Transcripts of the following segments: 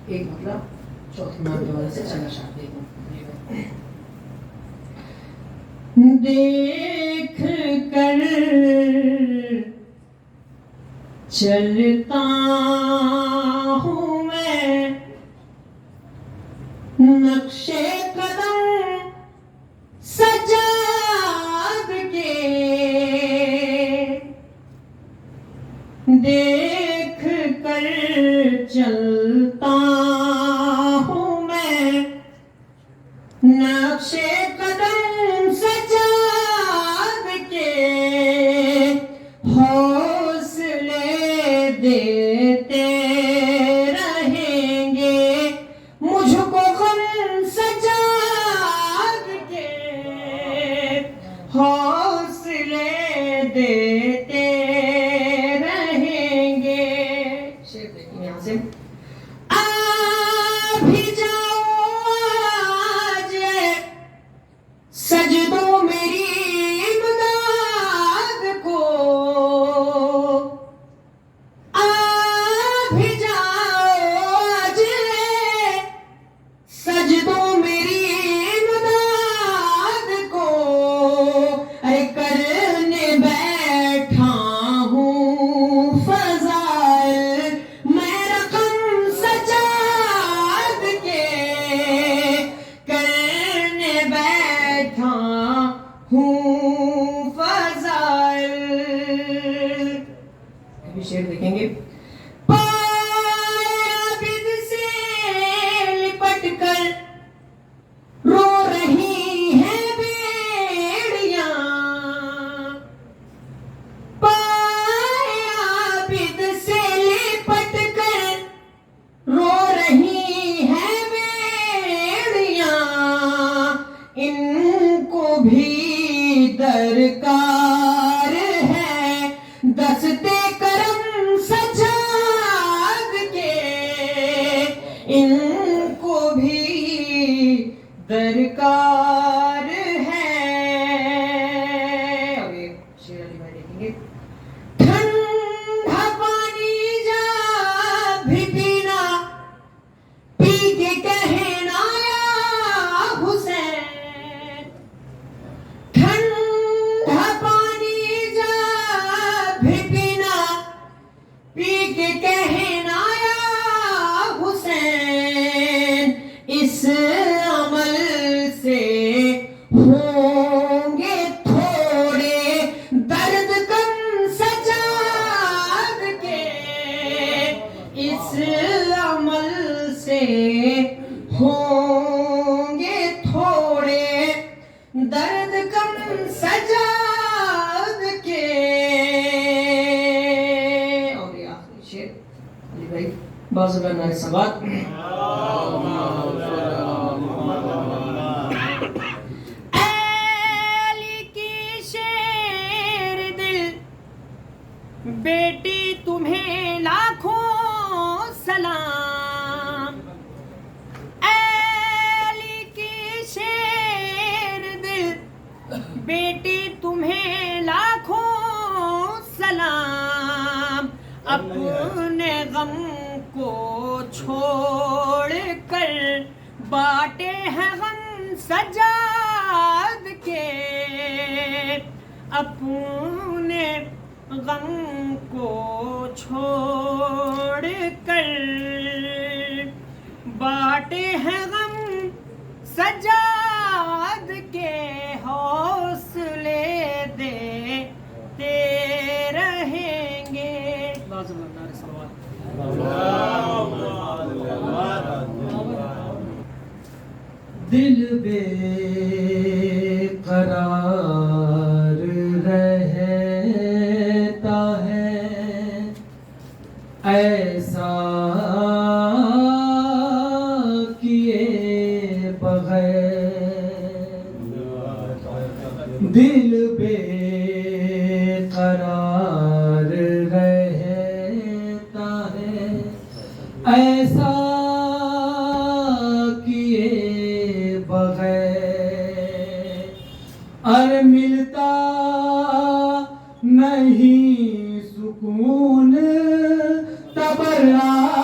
ایک مطلب چوتھی مان کے وجہ سے چلا شاہ دیکھ کر چلتا ہوں میں نقشے قدم سجاد کے، دیکھ کر چلتا ہوں میں نقشے قدم سجاد کے، حوصلے دیتے رہیں گے مجھ کو غم سجاد کے، حوصلے دیتے رہیں گے۔ شعر دیکھیں یہاں سے، آ بھی جاؤ آج سجدوں میری امداد کو، آ بھی جاؤ آج سجدوں میری امداد کو، ارے کرنے بیٹھا ہوں فضائل میں رقم سجاد کے، کرنے بیٹھا ہوں فضائل۔ ابھی شعر دیکھیں گے، پائے عابد سے لپٹ کر رو رہی ہیں بیڑیاں، پائے عابد سے لپٹ کر رو رہی ہیں بیڑیاں، ان کو بھی درکار ہے دستے کرم سجاد کے، ان کو بھی درکار ہے۔ اور ایک شعر علی بھائی دیکھیں گے، ٹھنڈا پانی جا بھی پینا، پی کے کہنا یا حسین، ٹھنڈا پانی جا بھی پینا، پی کے کہنا یا حسین، اس عمل سے ہوں گے تھوڑے درد کم سجاد کے، اس عمل سے ہوں گے تھوڑے درد کم سجاد کے۔ اور یہ آخری شعر علی بھائی بازو نار سوات، علی کی شیر دل بیٹی تمہیں لاکھوں سلام، علی کی شیر دل بیٹی تمہیں لاکھوں سلام، اپنے غم کو چھوڑ کر بانٹے ہیں غم سجاد کے، اپنے غم کو چھوڑ کر بانٹے ہیں غم سجاد کے، حوصلے دیتے رہیں گے۔ دل بے قرار رہتا ہے ایسا کیے بغیر، دل بے قرار رہتا ہے ایسا کیے بغیر، اور ملتا نہیں سکون تبرات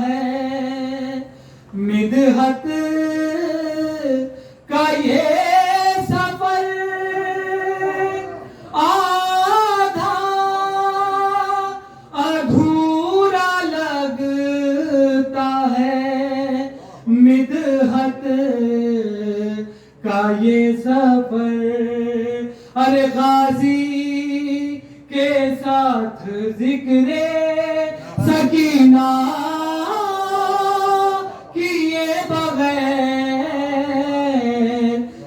ہے مدحت کا یہ سفر آدھا ادھورا لگتا ہے مدحت کا یہ سفر ارے غازی کے ساتھ ذکر سکینہ کیے بغیر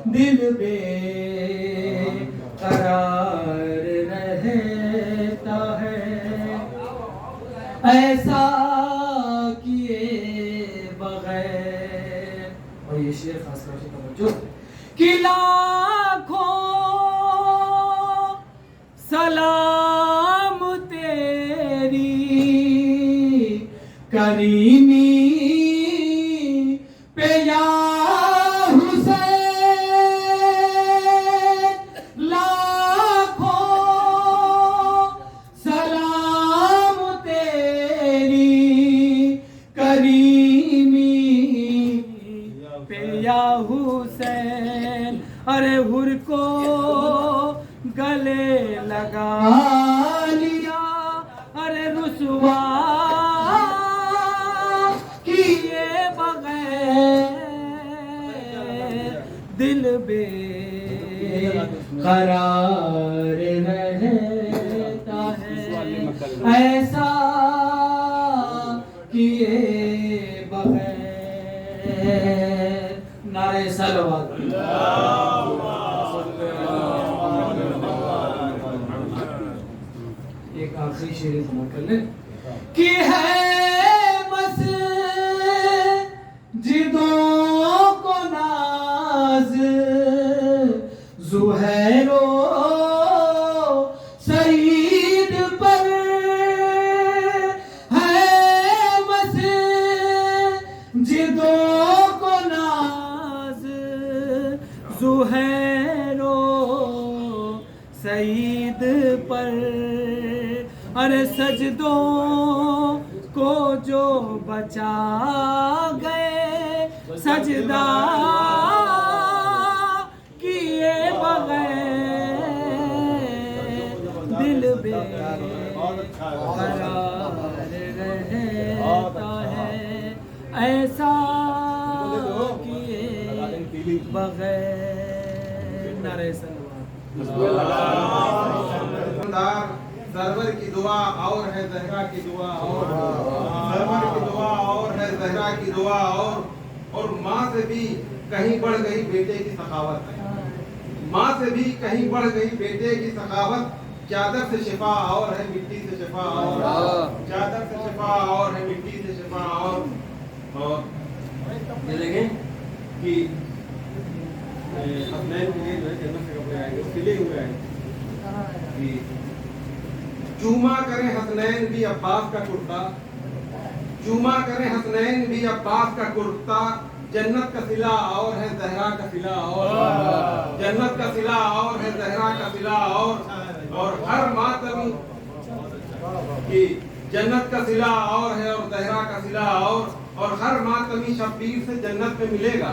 دل بے قرار رہتا ہے ایسا کیے بغیر. اور یہ شعر خاص طور سے توجہ کہ لاکھوں سلام تیری کریمی پہ یا حسین لاکھوں سلام تیری کریمی پہ یا حسین ارے ہر کو گلے لگا لیا ارے رسوا کیے بغیر دل بے قرار رہتا ہے ایسا کیے بغیر. نعرہ صلوات ایک آخری شعر سماعت کر لیں کہ ہے مسجدوں کو ناز زہیر و سعید پر ہے مسجدوں کو ناز زہیر و سعید پر ارے سجدوں کو جو بچا گئے سجدہ کیے بغیر دل بے قرار رہتا ہے ایسا کیے بغیر. نعرہ سرور کی دعا اور ہے زہرا کی دعا اور سرور کی دعا اور ہے زہرا کی دعا اور ماں سے بھی کہیں بڑھ گئی بیٹے کی سخاوت ماں سے بھی کہیں بڑھ گئی بیٹے کی سخاوت چادر سے شفا اور ہے مٹی سے شفا اور چادر سے شفا اور ہے مٹی سے شفا اور یہ دیکھیں کہ حسنین کے لیے جو ہے جنت سے کپڑے آئے گے سلے ہوئے آئے گے چوما کریں حسنین بھی عباس کا کرتا چوما کریں حسنین بھی عباس کا کرتا جنت کا صلہ اور ہے زہرا کا صلہ اور جنت کا صلہ اور ہے زہرا کا صلہ اور ہر ماتمی کی جنت کا صلہ اور ہے اور زہرا کا صلہ اور ہر ماتمی شبیر سے جنت میں ملے گا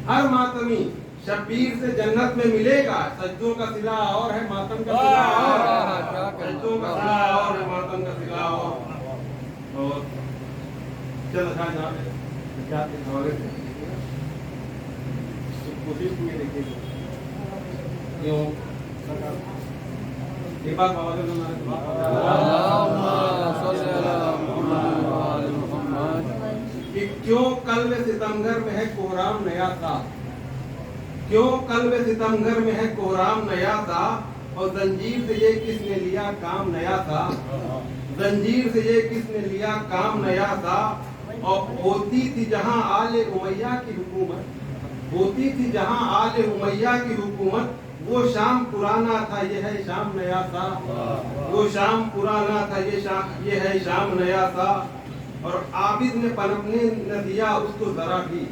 ہر ماتمی شبیر سے جنت میں ملے گا سجدوں کا صلہ اور ہے ماتم کا صلہ اور سجدوں کا صلہ اور ہے ماتم کا صلہ اور چل اچھا جناب کیا حوالے سے کوشش کی دیکھیے یوں ایک بات بابا سے کہ کیوں قلب ستمگر میں ہے کوہرام نیا تھا کیوں قلب ستمگر میں ہے کوہرام نیا تھا اور زنجیر سے یہ کس نے لیا کام نیا تھا زنجیر سے یہ کس نے لیا کام نیا تھا اور ہوتی تھی جہاں آل امیہ کی حکومت ہوتی تھی جہاں آل امیہ کی حکومت وہ شام پرانا تھا یہ ہے شام نیا تھا وہ شام پرانا تھا یہ ہے شام نیا تھا اور عابد نے پنپنے نہ دیا اس کو ذرا بھی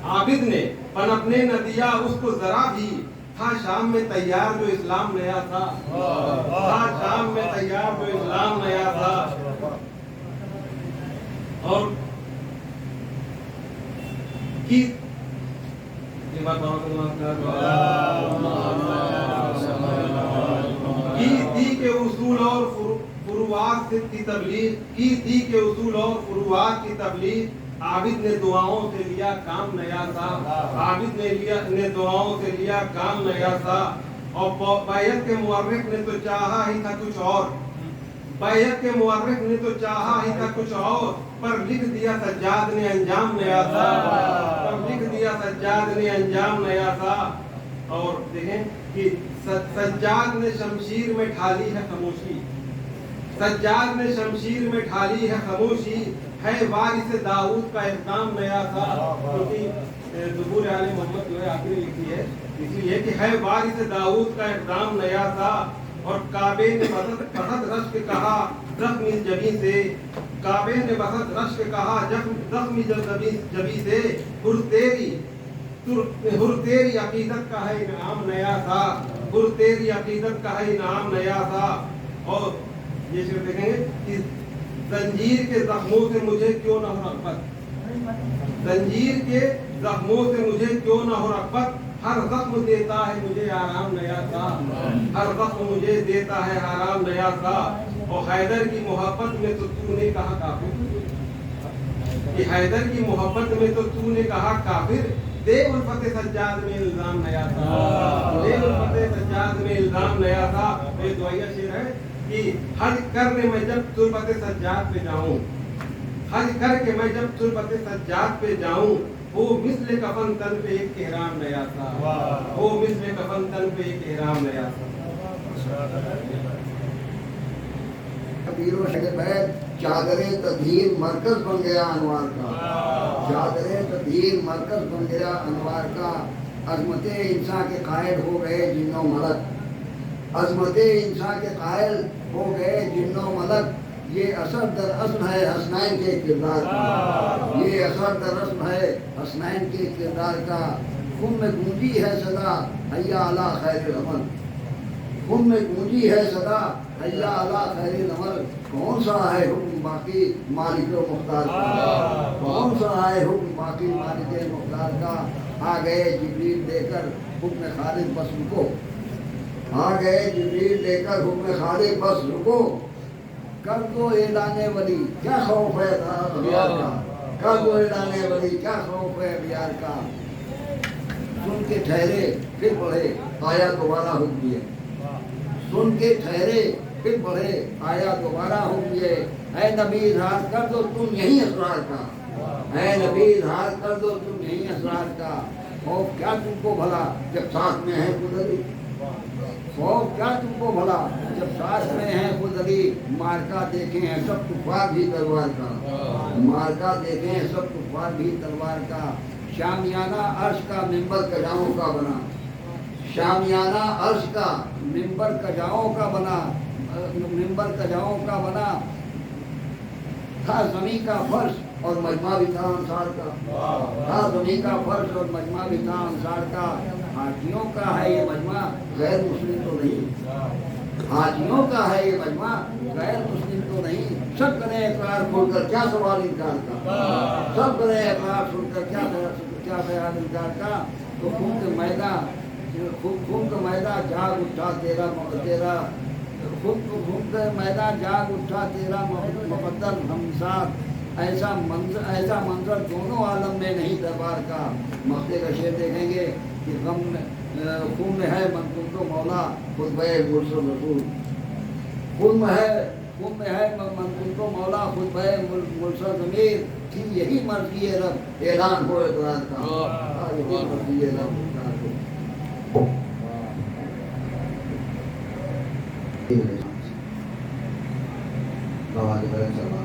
عابد نے پنپنے نہ دیا اس کو ذرا بھی تھا شام میں تیار جو اسلام نیا تھا تھا شام میں تیار جو اسلام نیا تھا اور کی یہ بات کی کے اصول اور فروعات کی تبلیغ کی کے اصول اور فروعات کی تبلیغ عابد نے دعاؤں سے لیا کام نیا تھا عابد نے دعاؤں سے لیا کام نیا تھا اور بیعت کے مورخ نے تو چاہا ہی تھا کچھ اور بیعت کے مورخ نے تو چاہا ہی تھا کچھ اور پر لکھ دیا سجاد نے انجام نیا تھا پر لکھ دیا سجاد نے انجام نیا تھا اور دیکھیں کہ سجاد نے شمشیر میں ڈھالی ہے خاموشی سجاد نے شمشیر میں ڈھالی ہے خاموشی ہے وارث داؤد کا اقدام نیا تھا کیونکہ ظہور آل محمد جو ہے آخری لکھی ہے اس لیے کہ ہے وارث داؤد کا اقدام نیا تھا اور کعبے نے بسط رشک کہا زخمی جبی سے کعبے نے بسط رشک کہا زخمی جبی سے ہر تیری عقیدت کا ہے انعام نیا تھا ہر تیری عقیدت کا ہے انعام نیا تھا اور یہ شعر دیکھیں گے کہ زنجیر کے زخموں سے مجھے کیوں نہ ہو رغبت زنجیر کے زخموں سے مجھے کیوں نہ ہو رغبت ہر زخم دیتا ہے مجھے آرام نیا تھا ہر زخم مجھے دیتا ہے آرام نیا تھا اور حیدر کی محبت میں تو تو نے کہا کافر کہ حیدر کی محبت میں تو تو نے کہا کافر دے الفت سجاد میں الزام نیا تھا دے الفت سجاد میں الزام نیا تھا یہ دعائیہ شعر ہے کہ حج کرنے میں جب تربت سجاد پہ جاؤں حج کر کے میں جب تربت سجاد پہ جاؤں وہ مثل کفن تن پہ ایک احرام نیا تھا وہ مثل کفن تن پہ ایک احرام نیا تھا کبیر و شکر بیت چادر تدہیر مرکز بن گیا انوار کا چادر تدہیر مرکز بن گیا انوار کا عظمت انسان کے قائل ہو گئے جن و ملک عظمت انسان کے قائل ہو گئے جن و ملک یہ اثر در اصل ہے حسنین کے کردار کا یہ اثر در اصل ہے حسنین کے کردار کا خون میں گونجی ہے صدا حیا علی خیر العمل خون میں گونجی ہے صدا حیا علی خیر العمل کون سا ہے حکم باقی مالک و مختار کا کون سا ہے حکم باقی مالک مختار کا آ گئے جبریل لے کر حکم خالق بس رکو آ گئے جبریل لے کر حکم خالق بس رکو کر دو اعلان ولی کیا خوف ہے اغیار کا کر دو اعلان ولی کیا خوف ہے اغیار کا سن کے ٹھہرے پھر پڑھے آیا دوبارہ حکم یہ سن کے ٹھہرے پھر پڑھے آیا دوبارہ حکم یہ اے نبی اظہار کر دو تم یہی اسرار کا اے نبی اظہار کر دو تم یہی اسرار کا خوف کیا تم کو بھلا جب ساتھ میں ہے خود علی خوف کیا تم کو بھلا جب ساتھ میں ہے خود علی مارکا دیکھیں ہیں سب کفار بھی تلوار کا مارکا دیکھیں ہیں سب کفار بھی تلوار کا شامیانہ عرش کا ممبر کجاؤں کا بنا شامیانہ عرش کا ممبر کجاؤں کا بنا ممبر کجاؤں کا بنا تھا زمین کا فرش اور مجمع بھی تھا انصار کا تھا زمین کا فرش اور مجمع بھی تھا انصار کا حاجیوں کا ہے یہ مجمع غیر مسلم تو نہیں حاجیوں کا ہے یہ مجمع غیر مسلم تو نہیں سب کریں اقرار کھول کر کیا سوال انکار کا سب کریں اقرار سن کر کیا خیال انکار کا تو خون کے میدان جاگ اٹھا تیرا خون کے میدان جاگ اٹھا تیرا مقدر ہمسار ایسا منظر دونوں عالم میں نہیں دربار کا مقتے کا شعر دیکھیں گے کہ غم خون میں ہے منقول تو مولا خطبہ مرسل رسول خون میں ہے منقول تو مولا خطبہ مرسل ضمیر تھی یہی مرضی رب اعلان ہو اقرار کا یہی مرضی رب اقرار ہو آواز بڑے سلام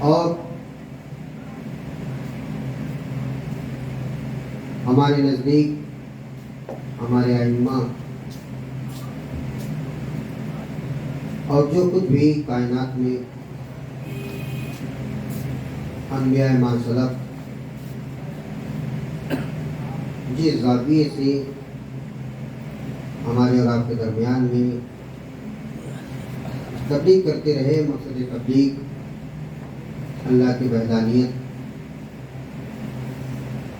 اور ہمارے نزدیک ہمارے ائمہ اور جو کچھ بھی کائنات میں انبیاء ماسلف جس زاویے سے ہمارے اور آپ کے درمیان میں تبلیغ کرتے رہے۔ مقصد تبلیغ اللہ کی وحدانیت،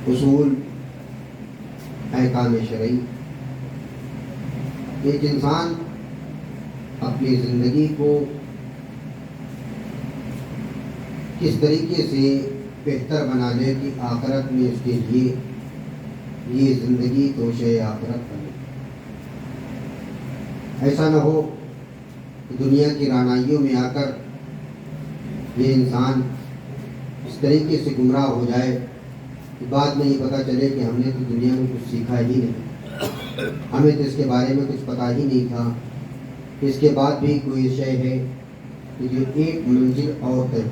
اصول، احکام شرعی۔ ایک انسان اپنی زندگی کو کس طریقے سے بہتر بنا لے کہ آخرت میں اس کے لیے یہ زندگی توشہ آخرت بنے۔ ایسا نہ ہو کہ دنیا کی رعنائیوں میں آ کر یہ انسان اس طریقے سے گمراہ ہو جائے کہ بعد میں یہ پتہ چلے کہ ہم نے تو دنیا میں کچھ سیکھا ہی نہیں، ہمیں تو اس کے بارے میں کچھ پتہ ہی نہیں تھا، اس کے بعد بھی کوئی شے ہے کہ جو ایک منزل اور طے۔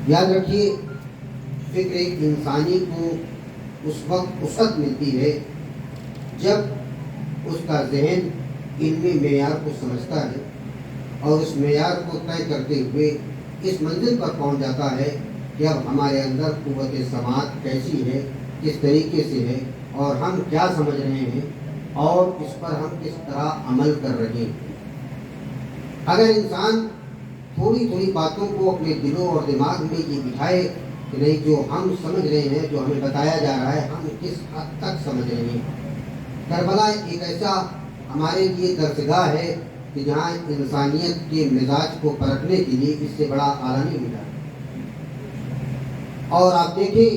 یاد رکھیے، فکر ایک انسانی کو اس وقت وسعت ملتی ہے جب اس کا ذہن علمی معیار کو سمجھتا ہے اور اس معیار کو طے کرتے ہوئے اس منزل پر پہنچ جاتا ہے کہ اب ہمارے اندر قوت سماعت کیسی ہے، کس طریقے سے ہے، اور ہم کیا سمجھ رہے ہیں اور اس پر ہم کس طرح عمل کر رہے ہیں۔ اگر انسان تھوڑی تھوڑی باتوں کو اپنے دلوں اور دماغ میں یہ بٹھائے کہ نہیں، جو ہم سمجھ رہے ہیں، جو ہمیں بتایا جا رہا ہے، ہم کس حد تک سمجھ رہے ہیں۔ کربلا ایک ایسا ہمارے لیے درسگاہ ہے کہ جہاں انسانیت کے مزاج کو پرکھنے کے لیے اس سے بڑا عالمی ملا۔ اور آپ دیکھیں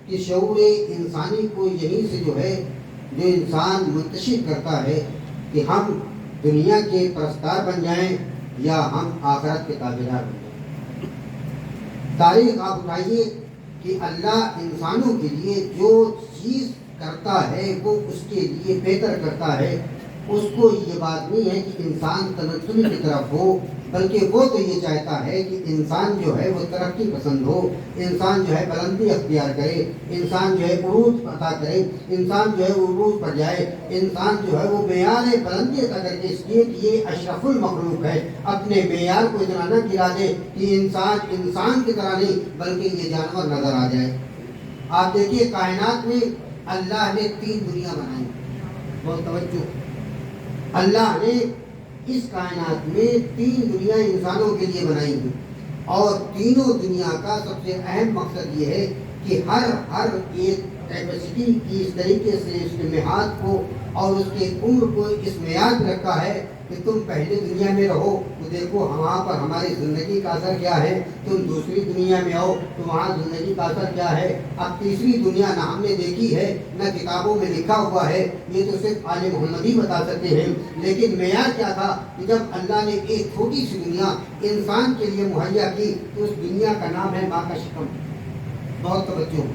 کہ شعور انسانی کو یہیں سے جو ہے، جو انسان منتشر کرتا ہے کہ ہم دنیا کے پرستار بن جائیں یا ہم آخرت کے تابعدار بن جائیں۔ تاریخ آپ اٹھائیے کہ اللہ انسانوں کے لیے جو چیز کرتا ہے وہ اس کے لیے بہتر کرتا ہے۔ اس کو یہ بات نہیں ہے کہ انسان تنزل کی طرف ہو، بلکہ وہ تو یہ چاہتا ہے کہ انسان جو ہے وہ ترقی پسند ہو، انسان جو ہے بلندی اختیار کرے، انسان جو ہے عروج عطا کرے، انسان جو ہے عروج پر جائے، انسان جو ہے وہ معیار بلندی عطا کر کے اس لیے کہ یہ اشرف المخلوق ہے، اپنے معیار کو اتنا نہ گرا دے کہ انسان کی طرح نہیں بلکہ یہ جانور نظر آ جائے۔ آپ دیکھیے کائنات میں اللہ نے 3 دنیا بنائی، بہت توجہ، اللہ نے اس کائنات میں 3 دنیا انسانوں کے لیے بنائی ہیں، اور تینوں دنیا کا سب سے اہم مقصد یہ ہے کہ ہر ایک کیپیسٹی کی اس طریقے سے اجتماعات کو اور اس کے عمر کو اس معیار پہ رکھا ہے کہ تم پہلے دنیا میں رہو تو دیکھو وہاں پر ہماری زندگی کا اثر کیا ہے، تم دوسری دنیا میں آؤ تو وہاں زندگی کا اثر کیا ہے۔ اب تیسری دنیا نہ ہم نے دیکھی ہے نہ کتابوں میں لکھا ہوا ہے، یہ تو صرف آل محمد ہی بتا سکتے ہیں، لیکن معیار کیا تھا کہ جب اللہ نے ایک چھوٹی سی دنیا انسان کے لیے مہیا کی تو اس دنیا کا نام ہے ماں کا شکم۔ بہت توجہ،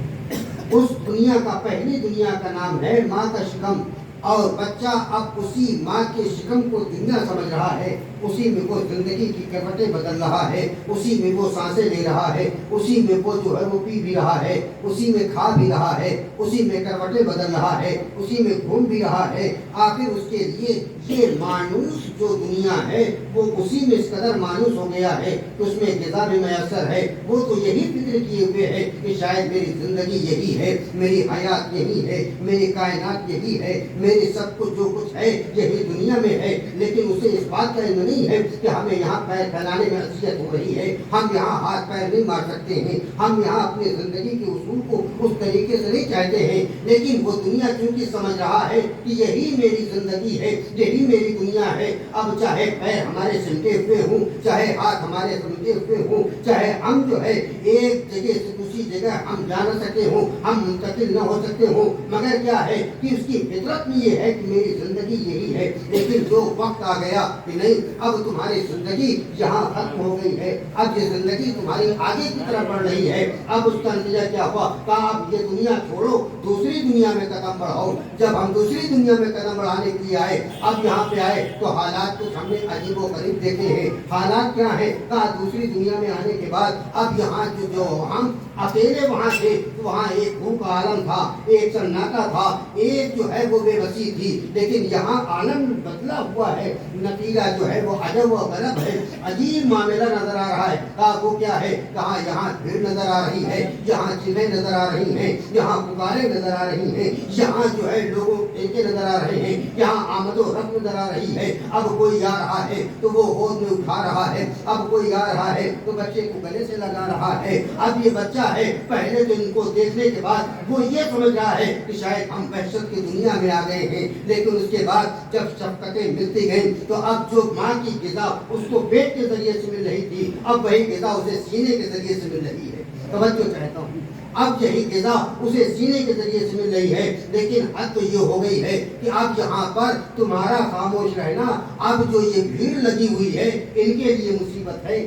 اس دنیا کا، پہلی دنیا کا نام ہے ماں کا شکم، اور بچہ اب اسی ماں کے شکم کو دنیا سمجھ رہا ہے، اسی میں وہ زندگی کی کروٹیں بدل رہا ہے، اسی میں وہ سانسیں لے رہا ہے، اسی میں وہ جو ہے وہ پی بھی رہا ہے، اسی میں کھا بھی رہا ہے، اسی میں کروٹیں بدل رہا ہے، اسی میں گھوم بھی رہا ہے۔ آخر اس کے لیے یہ مانوس جو دنیا ہے وہ اسی میں اس قدر مانوس ہو گیا ہے کہ اس میں غذا بھی میسر ہے، وہ تو یہی فکر کیے ہوئے ہے کہ شاید میری زندگی یہی ہے، میری حیات یہی ہے، میری کائنات یہی ہے، میری سب کچھ جو کچھ ہے یہی دنیا میں ہے، لیکن اسے اس بات کا علم نہیں ہے کہ ہمیں یہاں پیر پھیلانے میں اذیت ہو رہی ہے، ہم یہاں ہاتھ پیر نہیں مار سکتے ہیں، ہم یہاں اپنی زندگی کے اصول کو اس طریقے سے نہیں چاہتے ہیں، لیکن وہ دنیا چونکہ سمجھ رہا ہے کہ یہی میری زندگی ہے، یہی میری دنیا ہے۔ اب چاہے پیر ہمارے سلٹے ہوئے ہوں، چاہے ہاتھ ہمارے سلٹے ہوئے ہوں، چاہے ہم جو ہے ایک جگہ سے دوسری جگہ ہم جا نہ سکتے ہوں، ہم منتقل نہ ہو سکتے ہوں، مگر کیا ہے کہ اس کی فطرت میں یہ ہے کہ میری زندگی یہی ہے۔ لیکن جو وقت آ گیا کہ نہیں، اب تمہاری زندگی یہاں ختم ہو گئی ہے، اب یہ زندگی تمہاری آگے کی طرف بڑھ رہی ہے، اب اس کا نتیجہ کیا ہوا؟ کہا اب یہ دنیا چھوڑو، دوسری دنیا میں قدم بڑھاؤ۔ جب ہم دوسری دنیا میں قدم بڑھانے کے لیے آئے، اب یہاں پہ آئے تو حالات کچھ ہم نے عجیب و غریب دیکھے ہیں۔ حالات کیا ہیں؟ کہا دوسری دنیا میں آنے کے بعد اب یہاں جو ہم اکیلے وہاں تھے تو وہاں ایک بھوک کا عالم تھا، ایک سناٹا تھا، ایک جو ہے وہ بے بسی تھی، لیکن یہاں عالم بدلا ہوا ہے، نتیجہ جو ہے وہ عجب و غرب ہے، عجیب معاملہ نظر آ رہا ہے۔ کہا وہ کیا ہے؟ کہا یہاں بھیڑ نظر آ رہی ہے، یہاں چیزیں نظر آ رہی ہیں، یہاں پکاریں نظر آ رہی ہیں، یہاں جو ہے لوگوں ایکے نظر آ رہے ہیں، یہاں آمد و رفت نظر آ رہی ہے۔ اب کوئی آ رہا ہے تو وہ گود میں اٹھا رہا ہے، اب کوئی آ رہا ہے تو بچے کو گلے سے لگا رہا ہے۔ اب یہ بچہ ہے، پہلے تو ان کو دیکھنے کے بعد وہ یہ سمجھ رہا ہے کہ شاید ہم وحشت کی دنیا میں آ گئے ہیں، لیکن اس کے بعد جب شفقتیں ملتی گئیں تو اب جو ماں کی غذا اس کو پیٹ کے ذریعے سے مل رہی تھی، اب وہی غذا اسے سینے کے ذریعے سے مل رہی ہے۔ توجہ چاہتا ہوں، اب یہی غذا اسے سینے کے ذریعے سے مل رہی ہے، لیکن حد تو یہ ہو گئی ہے کہ اب یہاں پر تمہارا خاموش رہنا، اب جو یہ بھیڑ لگی ہوئی ہے ان کے لیے مصیبت ہے۔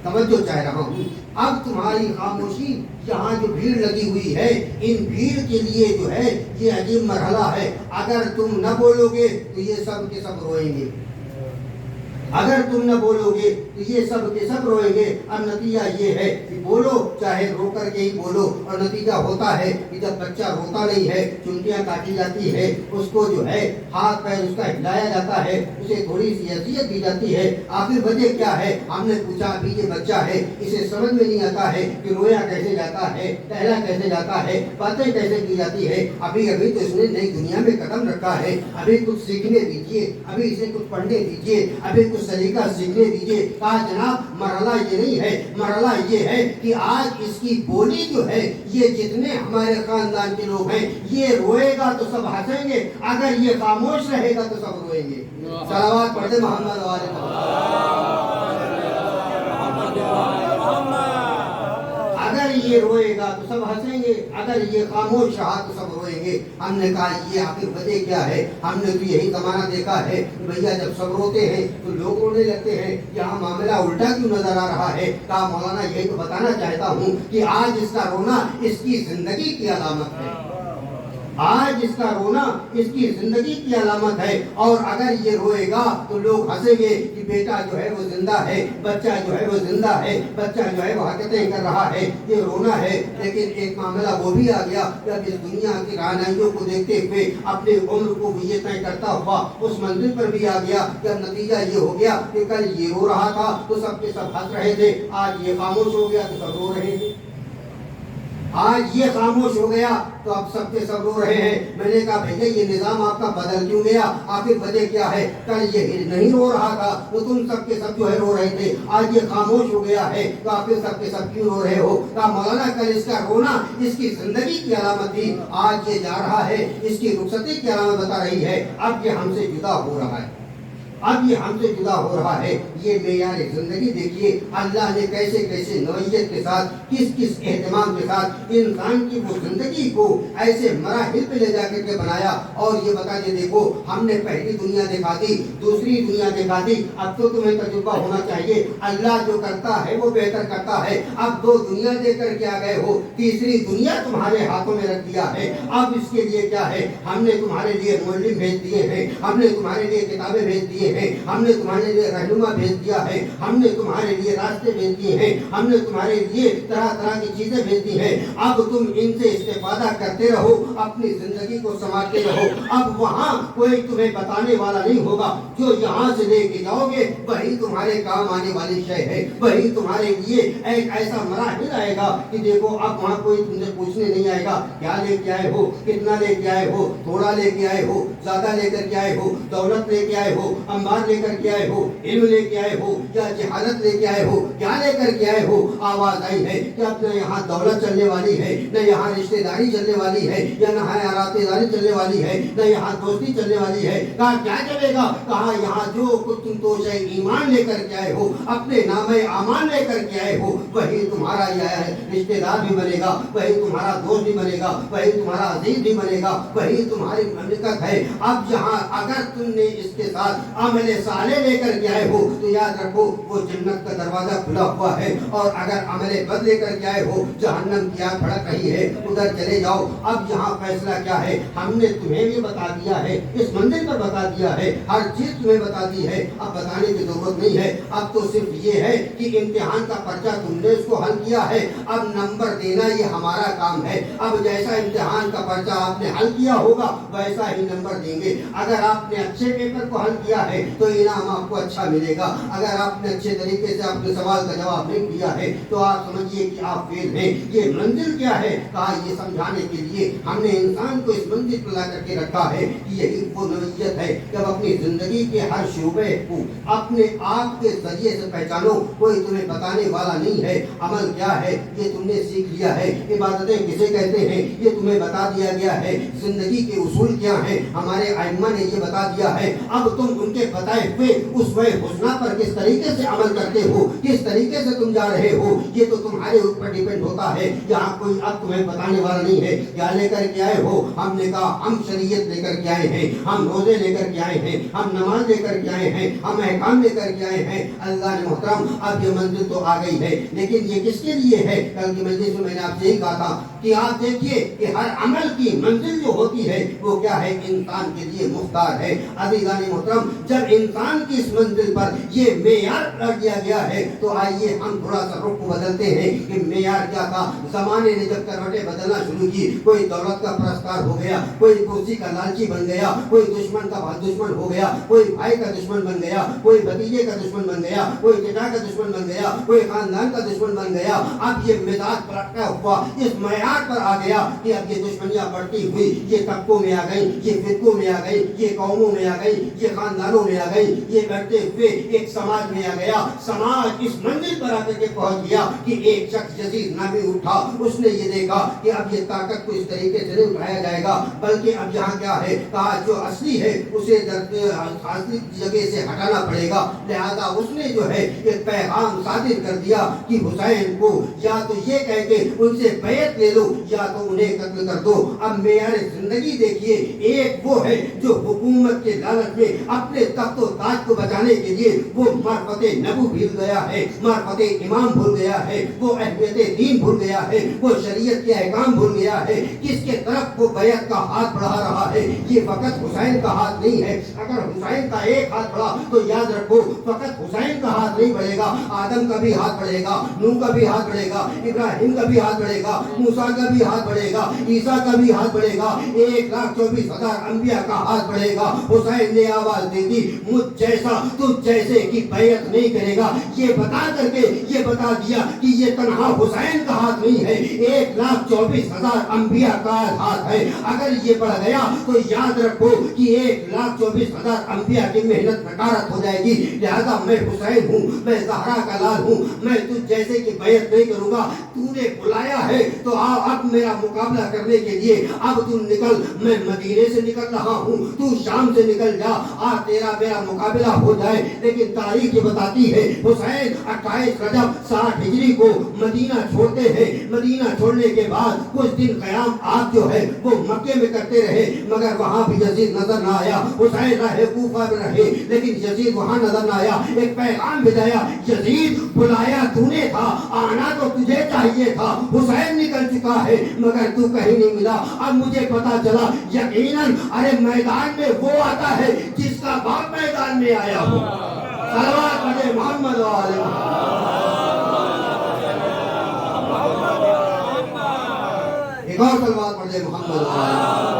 توجہ چاہ رہا ہوں، اب تمہاری خاموشی، یہاں جو بھیڑ لگی ہوئی ہے ان بھیڑ کے لیے جو ہے یہ عجیب مرحلہ ہے۔ اگر تم نہ بولو گے تو یہ سب کے سب روئیں گے، اگر تم نہ بولو گے تو یہ سب کے سب روئیں گے۔ اب نتیجہ یہ ہے کہ بولو، چاہے رو کر کے ہی بولو، اور نتیجہ ہوتا ہے کہ جب بچہ روتا نہیں ہے، چنٹیاں کاٹی جاتی ہے، اس کو جو ہے ہاتھ پیر اس کا ہلایا جاتا ہے، اسے تھوڑی سی اذیت دی جاتی ہے۔ آخر وجہ کیا ہے؟ ہم نے پوچھا، ابھی یہ بچہ ہے، اسے سمجھ میں نہیں آتا ہے کہ رویا کیسے جاتا ہے، ٹہلا کیسے جاتا ہے، باتیں کیسے کی جاتی ہے۔ ابھی تو اس نے نئی دنیا میں قدم رکھا ہے، ابھی کچھ سیکھنے دیجیے، ابھی اسے کچھ پڑھنے دیجیے، ابھی کچھ سلیقہ سیکھنے دیجیے۔ کہا جناب مرحلہ یہ نہیں ہے، مرحلہ یہ ہے کہ آج اس کی بولی جو ہے، یہ جتنے ہمارے خاندان کے لوگ ہیں، یہ روئے گا تو سب ہنسیں گے، اگر یہ خاموش رہے گا تو سب روئیں گے۔ صلوات پڑھ دے محمد والے۔ اگر یہ روئے گا تو سب ہنسیں گے، اگر یہ خاموش رہا تو سب روئیں گے۔ ہم نے کہا یہ آخر وجہ کیا ہے؟ ہم نے تو یہی زمانہ دیکھا ہے کہ بھیا جب سب روتے ہیں تو لوگ رونے لگتے ہیں، یہاں معاملہ الٹا کیوں نظر آ رہا ہے؟ کہا مولانا یہی تو بتانا چاہتا ہوں کہ آج اس کا رونا اس کی زندگی کی علامت ہے، آج اس کا رونا اس کی زندگی کی علامت ہے، اور اگر یہ روئے گا تو لوگ ہنسیں گے کہ بیٹا جو ہے وہ زندہ ہے، بچہ جو ہے وہ زندہ ہے، بچہ جو ہے وہ حرکتیں کر رہا ہے، یہ رونا ہے۔ لیکن ایک معاملہ وہ بھی آ گیا کہ اب اس دنیا کی رہنائیوں کو دیکھتے ہوئے اپنے عمر کو بھی یہ طے کرتا ہوا اس منزل پر بھی آ گیا کہ اب نتیجہ یہ ہو گیا کہ کل یہ رو رہا تھا تو سب کے سب ہنس رہے تھے، آج یہ خاموش ہو گیا تو سب رو رہے ہیں، آج یہ خاموش ہو گیا تو اب سب کے سب رو رہے ہیں۔ میں نے کہا بھیا یہ نظام آپ کا بدل کیوں گیا؟ آخر وجہ کیا ہے؟ کل یہ نہیں رو رہا تھا تو تم سب کے سب جو ہے رو رہے تھے، آج یہ خاموش ہو گیا ہے تو آخر سب کے سب کیوں رو رہے ہو؟ کہا مولانا کل اس کا رونا اس کی زندگی کی علامت تھی، آج یہ جا رہا ہے اس کی رخصتی کی علامت بتا رہی ہے، اب یہ ہم سے جدا ہو رہا ہے، اب یہ ہم سے جدا ہو رہا ہے۔ یہ معیار زندگی دیکھیے اللہ نے کیسے کیسے نوعیت کے ساتھ، کس کس اہتمام کے ساتھ انسان کی وہ زندگی کو ایسے مراحل پہ لے جا کر کے بنایا، اور یہ بتا دے دیکھو ہم نے پہلی دنیا دکھا دی، دوسری دنیا دکھا دی، اب تو تمہیں تجربہ ہونا چاہیے اللہ جو کرتا ہے وہ بہتر کرتا ہے۔ اب دو دنیا دے کر کے آ گئے ہو، تیسری دنیا تمہارے ہاتھوں میں رکھ دیا ہے، اب اس کے لیے کیا ہے؟ ہم نے تمہارے لیے معلم بھیج دیے ہیں، ہم نے تمہارے لیے کتابیں بھیج دیے ہیں، ہم نے تمہارے لیے رہنما بھیج دیا ہے، ہم نے تمہارے لیے راستے بھیج دیے ہیں، ہم نے تمہارے لیے طرح طرح کی چیزیں بھیج دی ہیں، اب تم ان سے استفادہ کرتے رہو، اپنی زندگی کو سنوارتے رہو۔ اب وہاں کوئی تمہیں بتانے والا نہیں ہوگا، جو یہاں سے لے کے جاؤ گے وہی تمہارے کام آنے والی شے ہے، وہی تمہارے لیے ایک ایسا مراحل آئے گا کہ دیکھو اب وہاں کوئی تم سے پوچھنے نہیں آئے گا کیا لے کے آئے ہو، کتنا لے کے آئے ہو، تھوڑا لے کے آئے ہو، زیادہ لے کر کے آئے ہو، دولت لے کے آئے ہو، انبار لے کر کے آئے ہو، علم لے کے آئے ہو، یا جہالت لے کے آئے ہو، کیا لے کر کے آئے ہو؟ آواز آئی ہے کہ اب نہ یہاں دولت چلنے والی ہے، نہ یہاں رشتہ داری چلنے والی ہے، یا نہ راشتے داری چلنے والی ہے، نہ یہاں دوستی چلنے والی ہے۔ کہا کیا چلے گا؟ کہا یہاں جو کچھ تم تو شے ایمان لے کر کے آئے ہو، اپنے نام امان لے کر کے آئے ہو، وہی تمہارا یہ رشتہ دار بھی بنے گا، وہی تمہارا دوست بھی بنے گا، وہی تمہارا عزیز بھی بنے گا، وہی تمہاری مملکت ہے۔ اب یہاں اگر تم نے اس کے ساتھ عمل صالح لے کر کے آئے ہو تو یاد رکھو وہ جنت کا دروازہ کھلا ہوا ہے، اور اگر عمل بد لے کر کے آئے ہو جہنم کی آگ بھڑک رہی ہے، ادھر چلے جاؤ۔ اب یہاں فیصلہ کیا ہے؟ ہم نے تمہیں بھی بتا دیا ہے، اس منزل پر بتا دیا ہے، ہر چیز تمہیں بتا دی ہے، اب بتانے کی ضرورت نہیں ہے۔ اب تو صرف یہ ہے کہ امتحان کا پرچہ تم نے اس کو حل کیا ہے، اب نمبر دینا یہ ہمارا کام ہے۔ اب جیسا امتحان کا پرچہ آپ نے حل کیا ہوگا ویسا ہی نمبر دیں گے۔ اگر آپ نے اچھے پیپر کو حل کیا ہے تو انعام آپ کو اچھا ملے گا، اگر آپ نے اچھے طریقے سے اپنے سوال کا جواب نہیں دیا ہے تو آپ سمجھیے کہ آپ فیل ہیں۔ یہ منزل کیا ہے؟ کہا یہ سمجھانے کے لیے ہم نے انسان کو اس منزل پر لا کر کے رکھا ہے کہ یہی وہ نوعیت ہے جب اپنی زندگی کے ہر شعبے کو اپنے آپ کے ذریعے سے پہچانو۔ کوئی تمہیں بتانے والا نہیں ہے عمل کیا ہے، یہ تم نے سیکھ لیا ہے۔ عبادتیں کسے کہتے ہیں یہ تمہیں بتا دیا گیا ہے۔ زندگی کے اصول کیا ہیں ہمارے ائمہ نے یہ بتا دیا ہے۔ اب تم ان کے بتائے ہوئے اسوہ حسنہ پر کس طریقے سے عمل کرتے ہو، کس طریقے سے تم جا رہے ہو، یہ تو تمہارے اوپر ڈیپینڈ ہوتا ہے۔ یہاں کوئی اب تمہیں بتانے والا نہیں ہے کیا لے کر کے آئے ہو۔ ہم نے کہا ہم شریعت لے کر کے آئے ہیں، ہم روزے لے کر کے آئے ہیں، ہم نماز لے کر کے آئے ہیں، ہم احکام لے کر کے آئے ہیں۔ اللہ نے محترم اب یہ منزل تو آ گئی ہے، لیکن یہ کس کے لیے ہے؟ کل کی مجلس میں نے آپ سے یہی کہا تھا کہ آپ دیکھیے کہ ہر عمل کی منزل جو ہوتی ہے وہ کیا ہے؟ انسان کے لیے مختار ہے۔ عزیزان محترم جب انسان کی اس منزل پر یہ معیار رکھ دیا گیا ہے تو آئیے ہم تھوڑا سا رخ کو بدلتے ہیں کہ معیار کیا تھا۔ زمانے نے جب کروٹیں بدلنا شروع کی، کوئی دولت کا پرستار ہو گیا، کوئی کرسی کا لالچی بن گیا، کوئی دشمن کا دشمن ہو گیا، کوئی بھائی کا دشمن بن گیا، کوئی بھتیجے کا دشمن بن گیا، کوئی چچا کا دشمن بن گیا، کوئی خاندان کا دشمن بن گیا۔ اب یہ مزاج پلٹا ہوا اس معیار پر آ گیا کہ اب یہ دشمنیاں بڑھتی ہوئی یہ طبقوں میں آ گئی، یہ فرقوں میں آ گئی، یہ قوموں میں آ گئی، یہ خاندانوں میں آ گئی، یہ بڑھتے ہوئے ایک سماج میں آ گیا۔ سماج اس منزل پر آ کر کے پہنچ گیا کہ ایک شخص یزید نامی اٹھا، اس نے یہ دیکھا کہ اب یہ طاقت کو اس طریقے سے نہیں اٹھایا جائے گا، بلکہ اب یہاں کیا ہے؟ کہا جو اصلی ہے اسے اصلی جگہ سے ہٹانا پڑے گا۔ لہذا اس نے جو ہے ایک پیغام صادر کر دیا کہ حسین کو یا تو یہ کہہ کے ان سے بیعت لے لو یا تو انہیں قتل کر دو۔ اب معیار زندگی دیکھیے، ایک وہ ہے جو حکومت کے لالچ میں اپنے تخت و تاج کو بچانے کے لیے وہ معرفت نبو بھول گیا ہے، معرفت امام بھول گیا ہے، وہ اہمیت دین بھول گیا ہے، وہ شریعت کے احکام بھول گیا ہے۔ کس کے طرف وہ بیعت کا ہاتھ بڑھا رہا ہے؟ یہ فقط حسین کا ہاتھ نہیں ہے۔ اگر حسین کا ایک ہاتھ بڑھا تو یاد رکھو فقط حسین کا ہاتھ نہیں بڑھے گا، آدم کا بھی ہاتھ بڑھے گا، نوح کا بھی ہاتھ بڑھے گا، ابراہیم کا بھی ہاتھ بڑھے گا، موسیٰ کا بھی ہاتھ بڑھے گا، عیسیٰ کا بھی ہاتھ بڑھے گا، 1,24,000 انبیاء کا ہاتھ بڑھے گا۔ حسین نے آواز دے دی مجھ جیسا تجھ جیسے کی بیعت نہیں کرے گا۔ یہ بتا کر کے یہ بتا دیا کہ یہ تنہا حسین کا ہاتھ نہیں ہے، 1,24,000 انبیاء کا ہاتھ ہے۔ اگر یہ بڑھ گیا تو یاد رکھو کہ 1,24,000 انبیاء کی محنت نکارت ہو جائے گی۔ لہذا میں حسین ہوں، میں زہرا کا لال ہوں، میں تجھ جیسے کی بیعت نہیں کروں گا۔ تو نے بلایا ہے تو اب میرا مقابلہ کرنے کے لیے اب تم نکل، میں مدینے سے نکل رہا ہوں، تو شام سے نکل جا، آج تیرا میرا مقابلہ ہو جائے۔ لیکن تاریخ یہ بتاتی ہے حسین 28 رجب 60 ہجری کو مدینہ چھوڑتے ہیں۔ مدینہ چھوڑنے کے بعد کچھ دن قیام آپ جو ہے وہ مکے میں کرتے رہے، مگر وہاں بھی یزید نظر نہ آیا۔ حسین رہے کوفہ میں رہے لیکن یزید وہاں نظر نہ آیا۔ ایک پیغام بھیجایا، یزید بلایا تو نے تھا، آنا تو تجھے چاہیے تھا، حسین نکل چکا ہے مگر تو کہیں نہیں ملا۔ اب مجھے پتا چلا یقیناً ارے میدان میں وہ آتا ہے جس کا باپ میدان میں آیا ہو۔ صلوات پڑھے محمد علیہ ایک اور صلوات پڑھے محمد علیہ۔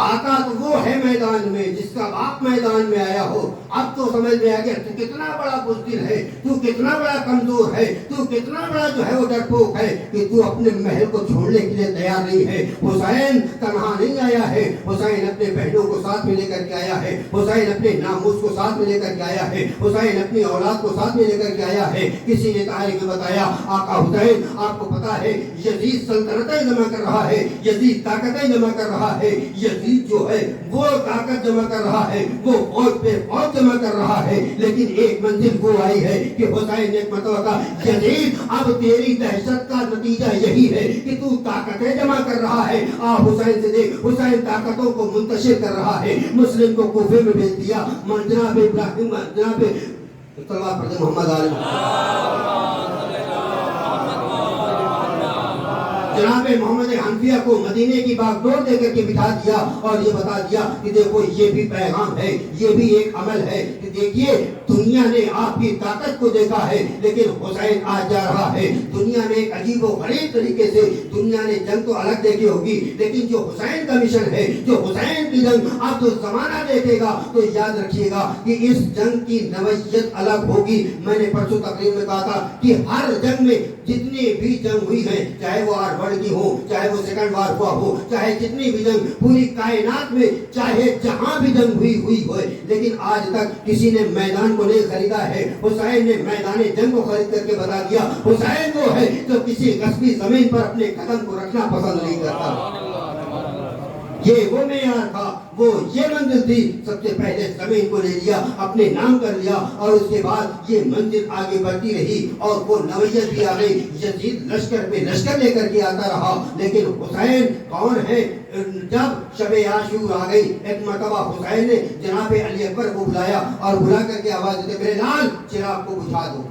آقا تو وہ ہے میدان میں جس کا باپ میدان میں آیا ہو۔ اب تو سمجھ میں آ گیا تو کتنا بڑا بزدل ہے، تو کتنا بڑا کمزور ہے، تو کتنا بڑا جو ہے وہ ڈرپوک ہے کہ تو اپنے محل کو چھوڑنے کے لیے تیار نہیں ہے۔ حسین تنہا نہیں آیا ہے، حسین اپنے بہنوں کو ساتھ میں لے کر کے آیا ہے، حسین اپنے ناموس کو ساتھ میں لے کر کے آیا ہے، حسین اپنی اولاد کو ساتھ میں لے کر کے آیا ہے۔ کسی نے تاریخ میں بتایا آقا حسین آپ کو پتا ہے یزید سلطنتیں جمع کر رہا ہے، یزید طاقتیں جمع کر رہا ہے، یزید جو ہے وہ طاقت جمع کر رہا ہے، وہ فوج پہ فوج جمع کر رہا ہے، لیکن ایک منزل وہ آئی ہے کہ حسین نے ایک مرتبہ کہا یزید اب تیری دہشت کا نتیجہ یہی ہے کہ تو طاقتیں جمع کر رہا ہے، حسین سے دیکھ، حسین طاقتوں کو منتشر کر رہا ہے۔ مسلم کو کوفے میں بھیج دیا، جناب ابراہیم جناب تلوار پر محمد جناب محمد حنفیہ کو مدینے کی باغ ڈور دے کر کے بٹھا دیا اور یہ بتا دیا کہ دیکھو یہ بھی پیغام ہے، یہ بھی ایک عمل ہے کہ دیکھیے دنیا نے آپ کی طاقت کو دیکھا ہے لیکن حسین آج جا رہا ہے۔ دنیا میں ایک عجیب و غریب طریقے سے دنیا نے جنگ تو الگ دیکھی ہوگی، لیکن جو حسین کا مشن ہے، جو حسین کی جنگ اب جو زمانہ دیکھے گا تو یاد رکھیے گا کہ اس جنگ کی نوعیت الگ ہوگی۔ میں نے پرسوں تقریر میں کہا تھا کہ ہر جنگ میں جتنی بھی جنگ ہوئی ہیں، چاہے وہ ورلڈ کی ہو، چاہے وہ سیکنڈ وار ہوا ہو، چاہے جتنی بھی جنگ پوری کائنات میں چاہے جہاں بھی جنگ ہوئی ہوئے، لیکن آج تک کسی نے میدان کو نہیں خریدا ہے۔ حسین نے میدان جنگ کو خرید کر کے بتا دیا حسین وہ ہے جو کسی غصبی زمین پر اپنے قدم کو رکھنا پسند نہیں کرتا۔ یہ وہ معیار تھا، وہ یہ منزل تھی، سب سے پہلے زمین کو لے لیا، اپنے نام کر لیا اور اس کے بعد یہ منزل آگے بڑھتی رہی اور وہ نوعیت بھی آ گئی۔ یزید لشکر پہ لشکر لے کر کے آتا رہا، لیکن حسین کون ہے؟ جب شب عاشور آ گئی، ایک مرتبہ حسین نے جناب علی اکبر کو بلایا اور بلا کر کے آواز دیتے میرے لال چراغ کو بجھا دو،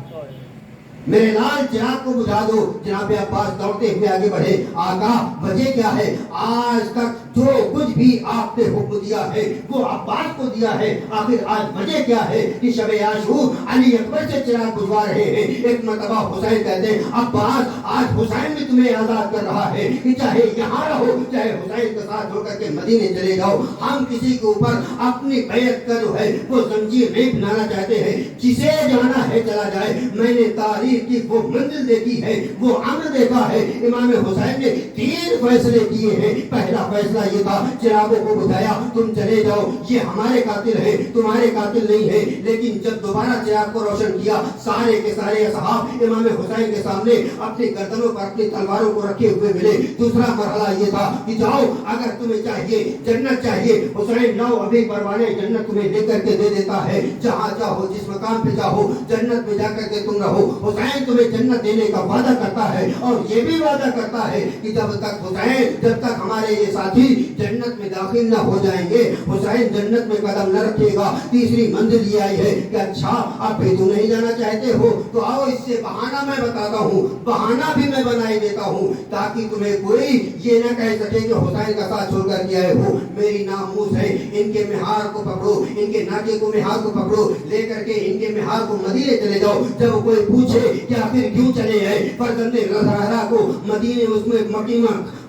میرے لال چراغ کو بجھا دو۔ جناب عباس دوڑتے ہوئے آگے بڑھے، آقا وجہ کیا ہے؟ آج تک جو کچھ بھی آپ نے حکم دیا ہے وہ عباس کو دیا ہے، آخر آج وجہ کیا ہے کہ شب عاشور علی اکبر سے چراغ بجھوا رہے ہیں؟ ایک مرتبہ حسین کہتے ہیں عباس آج حسین بھی تمہیں آزاد کر رہا ہے کہ چاہے یہاں رہو چاہے حسین کا ساتھ چھوڑ کر کے مدینے چلے جاؤ، ہم کسی کے اوپر اپنی بیعت کا جو ہے وہ زنجیر نہیں بنانا چاہتے ہیں، جسے جانا ہے چلا جائے۔ میں نے تاریخ کی وہ منزل دیکھی ہے، وہ امر دیکھا ہے۔ امام حسین نے 3 فیصلے کیے ہیں۔ پہلا فیصلہ یہ تھا چراغوں کو بجھایا، تم چلے جاؤ، یہ ہمارے قاتل ہیں تمہارے قاتل نہیں ہے۔ لیکن جب دوبارہ چراغ کو روشن کیا، سارے کے سارے اصحاب امام حسین کے سامنے اپنی گردنوں پر اپنی تلواروں کو رکھے ہوئے ملے۔ دوسرا مرحلہ یہ تھا کہ جاؤ اگر تمہیں چاہیے جنت چاہیے حسین لاؤ، ابھی پروانہ جنت تمہیں لے کر کے دے دیتا ہے، جہاں چاہو جس مقام پہ چاہو جنت میں جا کر کے تم رہو۔ حسین تمہیں جنت دینے کا وعدہ کرتا ہے اور یہ بھی وعدہ کرتا ہے کہ جب تک ہمارے یہ ساتھی جنت میں داخل نہ ہو جائیں گے حسین جنت میں قدم نہ رکھے گا۔ تیسری منزل یہ آئی ہے کہ اچھا اب بھی تم نہیں جانا چاہتے ہو تو آؤ اس سے بہانہ میں بتاتا ہوں، بہانہ بھی میں بنائی دیتا ہوں تاکہ تمہیں کوئی یہ نہ کہہ سکے کہ حسین کا ساتھ چھوڑ کر کے آئے ہو۔ میری ناموس ہے، ان کے مہار کو پکڑو، ان کے ناکے کو مہار کو پکڑو، لے کر کے ان کے مہار کو مدینے چلے جاؤ۔ جب کوئی پوچھے کہ آخر کیوں چلے آئے فرزند زہرا کو مدینے اس میں مکہ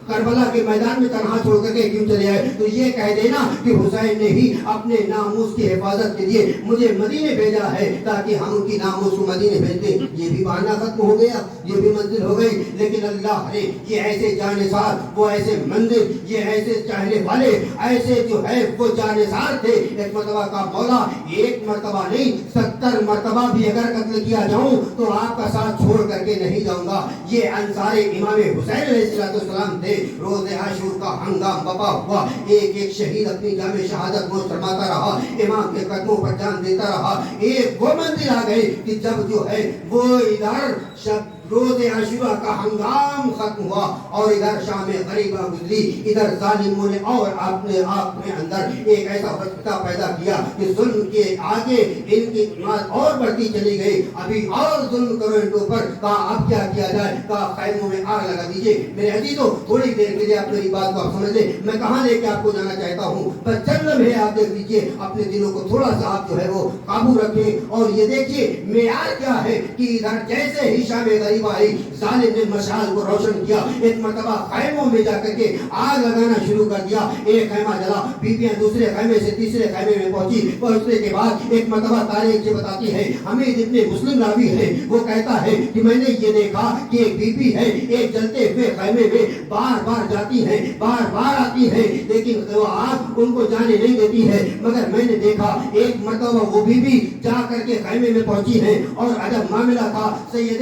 کربلا کے میدان میں تنہا چھوڑ کر کے کیوں چلے آئے، تو یہ کہہ دینا کہ حسین نے ہی اپنے ناموس کی حفاظت کے لیے مجھے مدینے بھیجا ہے تاکہ ہم ان کی ناموس کو مدینے بھیج دیں۔ یہ بھی بہانہ ختم ہو گیا، یہ بھی منزل ہو گئی۔ لیکن اللہ نے یہ ایسے جانثار، وہ ایسے منزل، یہ ایسے چاہنے والے، ایسے جو ہے وہ جانثار تھے۔ ایک مرتبہ کا مولا ایک مرتبہ نہیں 70 مرتبہ بھی اگر قتل کیا جاؤں تو آپ کا ساتھ چھوڑ کر کے نہیں جاؤں گا۔ یہ انصار امام حسین علیہ السلام تھے۔ روز عاشور کا ہنگام بپا ہوا، ایک ایک شہید اپنی جام شہادت میں فرماتا رہا، امام کے قدموں پر جان دیتا رہا۔ ایک وہ منزل آ گئی کہ جب جو ہے وہ ادھر شب روز عاشورہ کا ہنگام ختم ہوا اور ادھر شام غریبہ گزری، ادھر ظالموں نے اور اپنے آپ میں اندر ایک ایسا وسطہ پیدا کیا کہ ظلم کے آگے ان کی قیمت اور بڑھتی چلی گئی۔ ابھی اور ظلم کرو ان کے اوپر، کہا اب کیا کیا جائے، کہا خیموں میں آگ لگا دیجئے۔ میرے عزیزوں تھوڑی دیر کے لیے آپ میری بات کو آپ سمجھ لیں، میں کہاں لے کے آپ کو جانا چاہتا ہوں، بس چند لمحے آپ دیکھ لیجئے، اپنے دلوں کو تھوڑا سا آپ جو ہے وہ قابو رکھیں اور یہ دیکھیے معیار کیا ہے کہ ادھر جیسے ہی شام غریب آئی ظالم نے مشعل کو روشن کیا، ایک مرتبہ خیموں میں جا کر کے آگ لگانا شروع کر دیا۔ ایک خیمہ جلا، بیویاں دوسرے خیمے سے تیسرے خیمے میں پہنچنے کے بعد ایک مرتبہ تاریخ یہ بتاتی ہے، حمید ابن مسلم راوی ہے، وہ کہتا ہے کہ میں نے یہ دیکھا کہ ایک بیوی ہے ایک جلتے ہوئے خیمے میں بار بار جاتی ہے بار بار آتی ہے لیکن وہ آگ ان کو جانے نہیں دیتی ہے، مگر میں نے دیکھا ایک مرتبہ وہ بیوی جا کر کے خیمے میں پہنچی ہے اور عجب معاملہ تھا، سید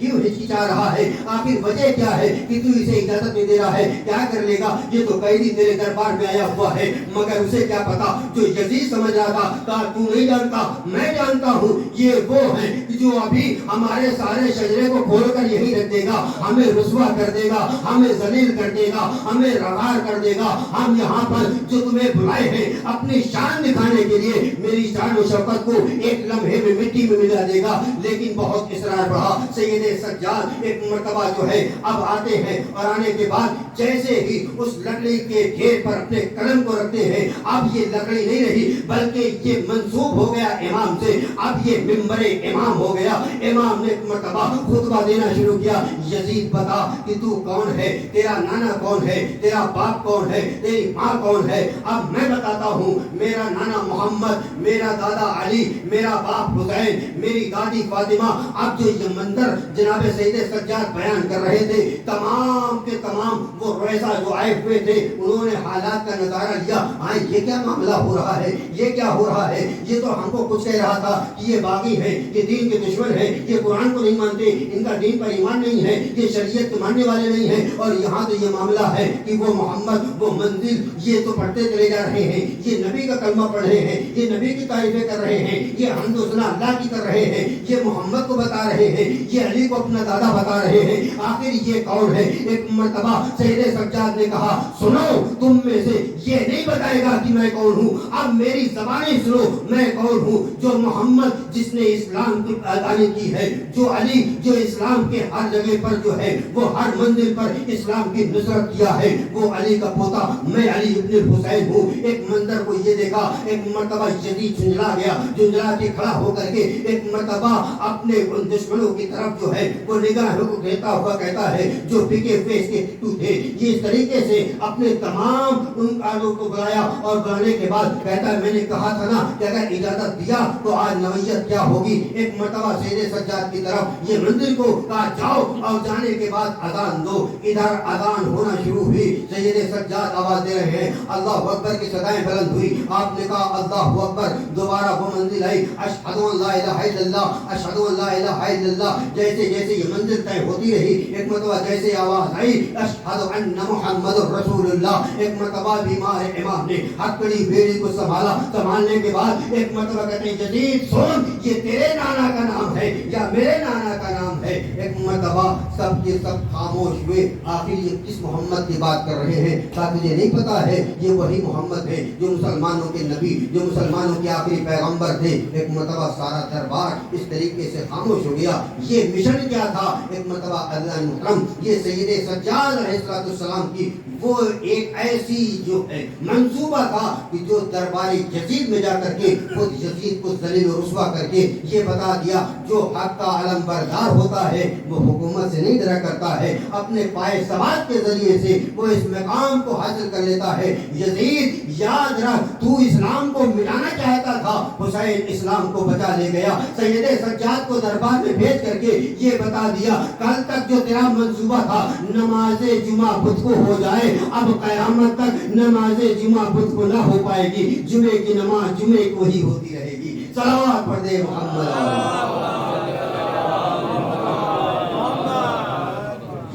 کیوں ہچکچا رہا ہے؟ آخر وجہ کیا ہے کہ تو اسے اجازت نہیں دے رہا ہے؟ کیا کر لے گا؟ یہ تو قیدی تیرے دربار میں آیا ہوا ہے، مگر اسے کیا پتا جو یزید سمجھ رہا تھا، کہا تو نہیں جانتا، میں جانتا ہوں، یہ وہ ہیں جو ابھی ہمارے سارے شجرے کو کھول کر یہی رکھ دے گا، ہمیں رسوا کر دے گا، ہمیں ذلیل کر دے گا، ہمیں رغار کر دے گا۔ ہم یہاں پر جو تمہیں بلائے ہیں اپنی شان دکھانے کے لیے، میری شان و شوکت کو ایک لمحے میں مٹی میں ملا دے گا۔ لیکن بہت اصرار رہا۔ سید سجاد ایک مرتبہ جو ہے اب آتے ہیں، اور آنے کے بعد جیسے ہی اس لکڑی کے ڈھیر پر اپنے قلم کو رکھتے ہیں، اب یہ لکڑی نہیں رہی بلکہ یہ منسوب ہو گیا امام سے، اب یہ ممبر امام ہو گیا۔ امام نے ایک مرتبہ خطبہ دینا شروع کیا، یزید بتا کہ تو کون ہے، تیرا نانا کون ہے، تیرا باپ کون ہے، تیری ماں کون ہے؟ اب میں بتاتا ہوں، میرا نانا محمد، میرا دادا علی، میرا باپ حسین، میری دادی فاطمہ۔ اب جو یہ منظر جناب سید سجاد بیان کر رہے تھے، تمام کے تمام وہ رویسا جو آئے ہوئے تھے، انہوں نے حالات کا نظارہ لیا۔ ہاں یہ کیا معاملہ ہو رہا ہے، یہ کیا ہو رہا ہے؟ یہ تو ہم کو کچھ کہہ رہا تھا کہ یہ باغی ہیں، یہ دین کے دشمن ہیں، یہ قرآن کو نہیں مانتے، ان کا دین پر ایمان نہیں ہے، یہ شریعت کو ماننے والے نہیں ہیں، اور یہاں تو یہ معاملہ ہے کہ وہ محمد، وہ منزل، یہ تو پڑھتے چلے جا رہے ہیں، یہ نبی کا کلمہ پڑھ رہے ہیں، یہ نبی کی تعریفیں کر رہے ہیں، یہ حمد و ثنا اللہ کی کر رہے ہیں، یہ محمد کو بتا رہے ہیں، یہ علی کو اپنا دادا بتا رہے ہیں، آخر یہ کون ہے؟ ایک مرتبہ سید سجاد نے کہا، سنو، تم میں سے یہ نہیں بتائے گا کہ میں کون ہوں، اب میری زبانیں سنو، میں کون ہوں؟ جو محمد جس نے اسلام کی اعلان کی ہے، جو علی جو اسلام کے ہر جگہ پر جو ہے وہ ہر منزل پر اسلام کی نصرت کیا ہے، وہ علی کا پوتا میں علی ابن الحسین ہوں۔ ایک منظر کو یہ دیکھا، ایک مرتبہ یزید جھنجلا گیا، جھنجلا کے کھڑا ہو کر کے ایک مرتبہ اپنے ان دشمنوں کی طرف جو ہے وہ نگاہوں کو دیتا ہوا کہتا ہے، جو بکے ہوئے اس کے ٹو تھے، یہ اس طریقے سے اپنے تمام ان کاروں کو بلایا، اور بلانے کے بعد کہتا ہے، میں نے کہا تھا نا کہ اگر اجازت دیا تو آج نوعیت کیا ہوگی۔ ایک مرتبہ سید سجاد کی طرف یہ منزل کو کہا جاؤ، اور جانے کے بعد اذان دو۔ ادھر اذان ہونا شروع ہوئی، سید سجاد آواز دے رہے ہیں، اللہ اکبر کی صدائیں بلند ہوئی۔ آپ نے کہا اللہ اکبر، دوبارہ وہ منزل آئی، اشہد ان لا الہ الا اللہ، اشہد ان لا الہ الا اللہ۔ جیسے جیسے یہ منزل طے ہوتی رہی، ایک مرتبہ جیسے آواز آئی، اشہد ان محمد رسول اللہ، ایک مرتبہ بیمار امام نے ہتھکڑی بیڑی کو سنبھالا، سنبھالنے کے بعد ایک مرتبہ کہتے ہیں، یزید سن، یہ تیرے نانا کا نام ہے یا میرے نانا کا نام ہے؟ ایک مرتبہ سب کے سب خاموش ہوئے۔ آخر یہ کس محمد کی بات کر رہے ہیں؟ کیا تجھے نہیں پتا ہے یہ وہی محمد ہے جو مسلمانوں کے نبی، جو مسلمانوں کے آخری پیغمبر تھے؟ ایک مرتبہ سارا دربار اس طریقے سے خاموش ہو گیا۔ یہ مشن کیا تھا؟ ایک مرتبہ اللہ محترم، یہ سید سجاد علیہ السلام کی وہ ایک ایسی جو ہے منصوبہ تھا کہ جو درباری یزید میں جا کر کے خود یزید کو ذلیل و رسوا کر کے یہ بتا دیا، جو حق کا علم بردار ہوتا ہے وہ حکومت سے نہیں ڈرا کرتا ہے، اپنے پائے ثبات کے ذریعے سے وہ اس مقام کو حاصل کر لیتا ہے۔ یزید یاد رکھ، تو اسلام کو مٹانا چاہتا تھا، حسین اسلام کو بچا لے گیا۔ سید سجاد کو دربار میں بھیج کر کے یہ بتا دیا، کل تک جو تیرا منصوبہ تھا نماز جمعہ بدھ کو ہو جائے، اب قیامت تک نماز جمعہ بدھ کو نہ ہو پائے گی، جمعے کی نماز جمعے کو ہی ہوتی رہے گی۔ صلوات پڑھ دے محمد۔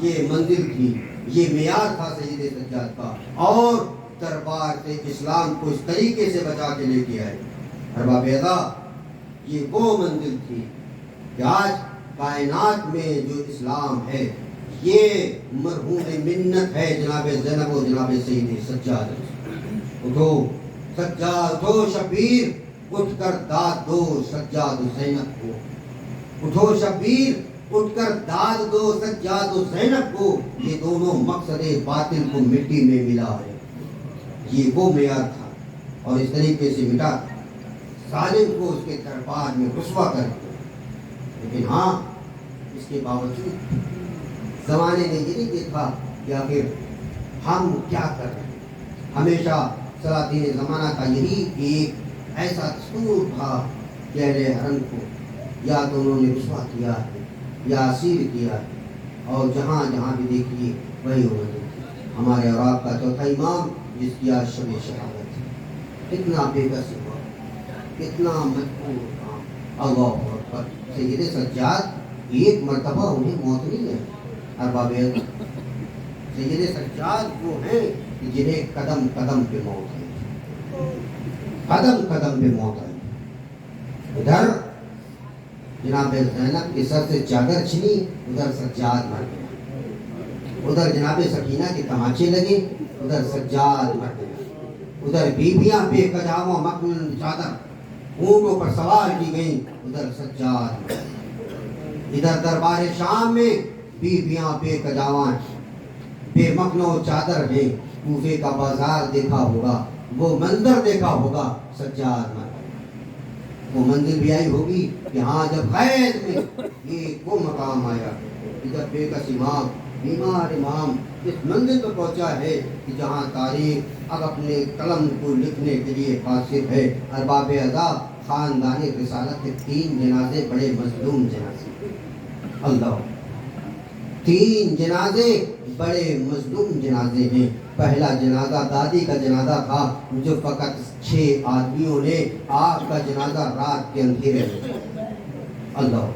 یہ منزل تھی، یہ معیار تھا سید سجاد کا، اور دربار سے اسلام کو اس طریقے سے بچا کے لے کے آئے۔ ارباب اعزاز، یہ وہ منزل تھی کہ آج کائنات میں جو اسلام ہے یہ مرہون منت ہے جناب زینب و جناب سید سجاد۔ اٹھو سجاد، اٹھو شبیر، اٹھ کر داد دو سجاد و زینب کو، اٹھو شبیر، اٹھ کر داد دو سجاد و زینب کو، یہ دونوں مقصد باطل کو مٹی میں ملا ہے۔ یہ وہ معیار تھا، اور اس طریقے سے مٹا ظالم کو اس کے دربار میں رسوا کر دیا۔ لیکن ہاں، اس کے باوجود زمانے نے یہ نہیں دیکھا کہ آخر ہم کیا کر رہے ہیں۔ ہمیشہ سلاطین زمانہ کا یہی ایک ایسا دستور تھا کہ اہل حرم کو یا تو انہوں نے رسوا کیا ہے یا اسیر کیا ہے، اور جہاں جہاں بھی دیکھیے وہی ہو رہے تھے۔ ہمارے اور آپ کا چوتھا امام جس کی آج شب شہادت ہے، کتنا بے بس ہوا، کتنا مجبور تھا۔ اللہ اکبر۔ سید سجاد ایک مرتبہ انہیں موت نہیں ہے. ارباب سید سجاد وہ ہیں جنہیں قدم قدم پہ موت ہے، قدم قدم پہ موت ہے. ادھر جناب زینب کے سر سے چادر چھنی، ادھر سجاد مر گیا. ادھر جناب سکینہ کے تماچے لگے، ادھر سجاد مر گیا. ادھر بیبیاں بے قجاوہ مخمل چادر اونٹوں پر سوار کی گئیں، ادھر سجاد مر گیا. ادھر دربار شام میں بیبیاں بے قجاواں بے مخنو چادر ہیں. کوفے کا بازار دیکھا ہوگا، وہ منظر دیکھا ہوگا، سجاد مر گیا. وہ منزل بھی آئی ہوگی کہ ہاں جب قید میں یہ وہ مقام آیا کہ جب بے کس امام بیمار امام اس منزل پر پہنچا ہے کہ جہاں تاریخ اب اپنے قلم کو لکھنے کے لیے قاصر ہے. ارباب اعضاء خاندان رسالت کے 3 جنازے بڑے مظلوم جنازے. اللہ 3 جنازے بڑے مظلوم جنازے ہیں. پہلا جنازہ دادی کا جنازہ تھا جو فقط 6 آدمیوں نے آگ کا جنازہ رات کے اندھیرے میں، اللہ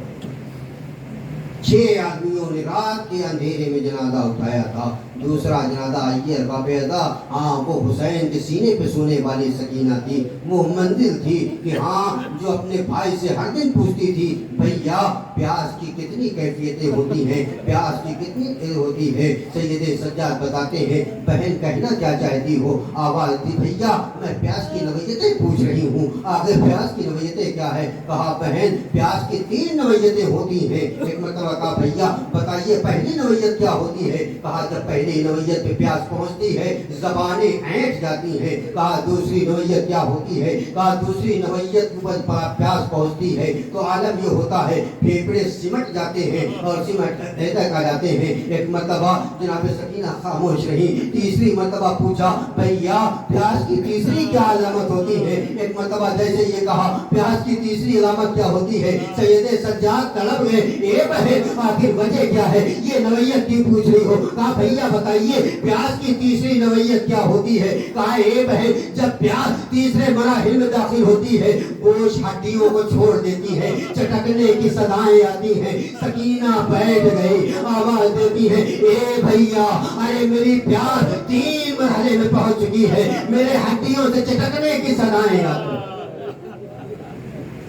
6 آدمیوں نے رات کے اندھیرے میں جنازہ اٹھایا تھا. دوسرا جنازہ آئیے ارباب اعضاء، ہاں وہ حسین کے سینے پہ سونے والی سکینہ تھی. وہ منزل تھی کہ ہاں جو اپنے بھائی سے ہر دن پوچھتی تھی بھیا پیاس کی کتنی کیفیتیں ہوتی ہیں، پیاس کی کتنی ہوتی ہے. سید سجاد بتاتے ہیں بہن کہنا کیا چاہتی ہو؟ آواز دی بھیا میں پیاس کی نوعیتیں پوچھ رہی ہوں. آگے پیاس کی نوعیتیں کیا ہے؟ کہا بہن پیاس کی 3 نوعیتیں ہوتی ہیں. ایک مرتبہ کہا بھیا بتائیے پہلی نوعیت کیا ہوتی ہے؟ کہا جب پہلی نوعیت پہ پیاس پہنچتی ہے زبانیں اینٹ جاتی ہیں. کہا دوسری نوعیت کیا ہوتی ہے؟ کہا دوسری نوعیت پر پیاس پہنچتی ہے تو عالم یہ ہوتا ہے پھیپڑے سمٹ جاتے ہیں اور سمٹ تک آ جاتے ہیں. ایک مرتبہ جناب سکینہ خاموش رہی. تیسری مرتبہ پوچھا بھیا پیاس کی تیسری کیا علامت ہوتی ہے؟ ایک مرتبہ جیسے یہ کہا پیاس کی تیسری علامت کیا ہوتی ہے، سید سجاد تڑپ گئے. اے بہن آخر وجہ کیا ہے، یہ نوعیت کیوں پوچھ رہی ہو؟ کہا بھیا بتائیے پیاس کی تیسری نوعیت کیا ہوتی ہے؟ کہا اے بہن جب پیاس تیسرے مراحل میں داخل ہوتی ہے گوشت ہڈیوں کو چھوڑ دیتی ہے، چٹکنے کی صدائیں آتی ہیں. سکینہ بیٹھ گئی، آواز دیتی ہے اے بھیا ارے میری پیاس 3 مرحلے میں پہنچ چکی ہے، میرے ہڈیوں سے چٹکنے کی صدائیں آتی ہیں.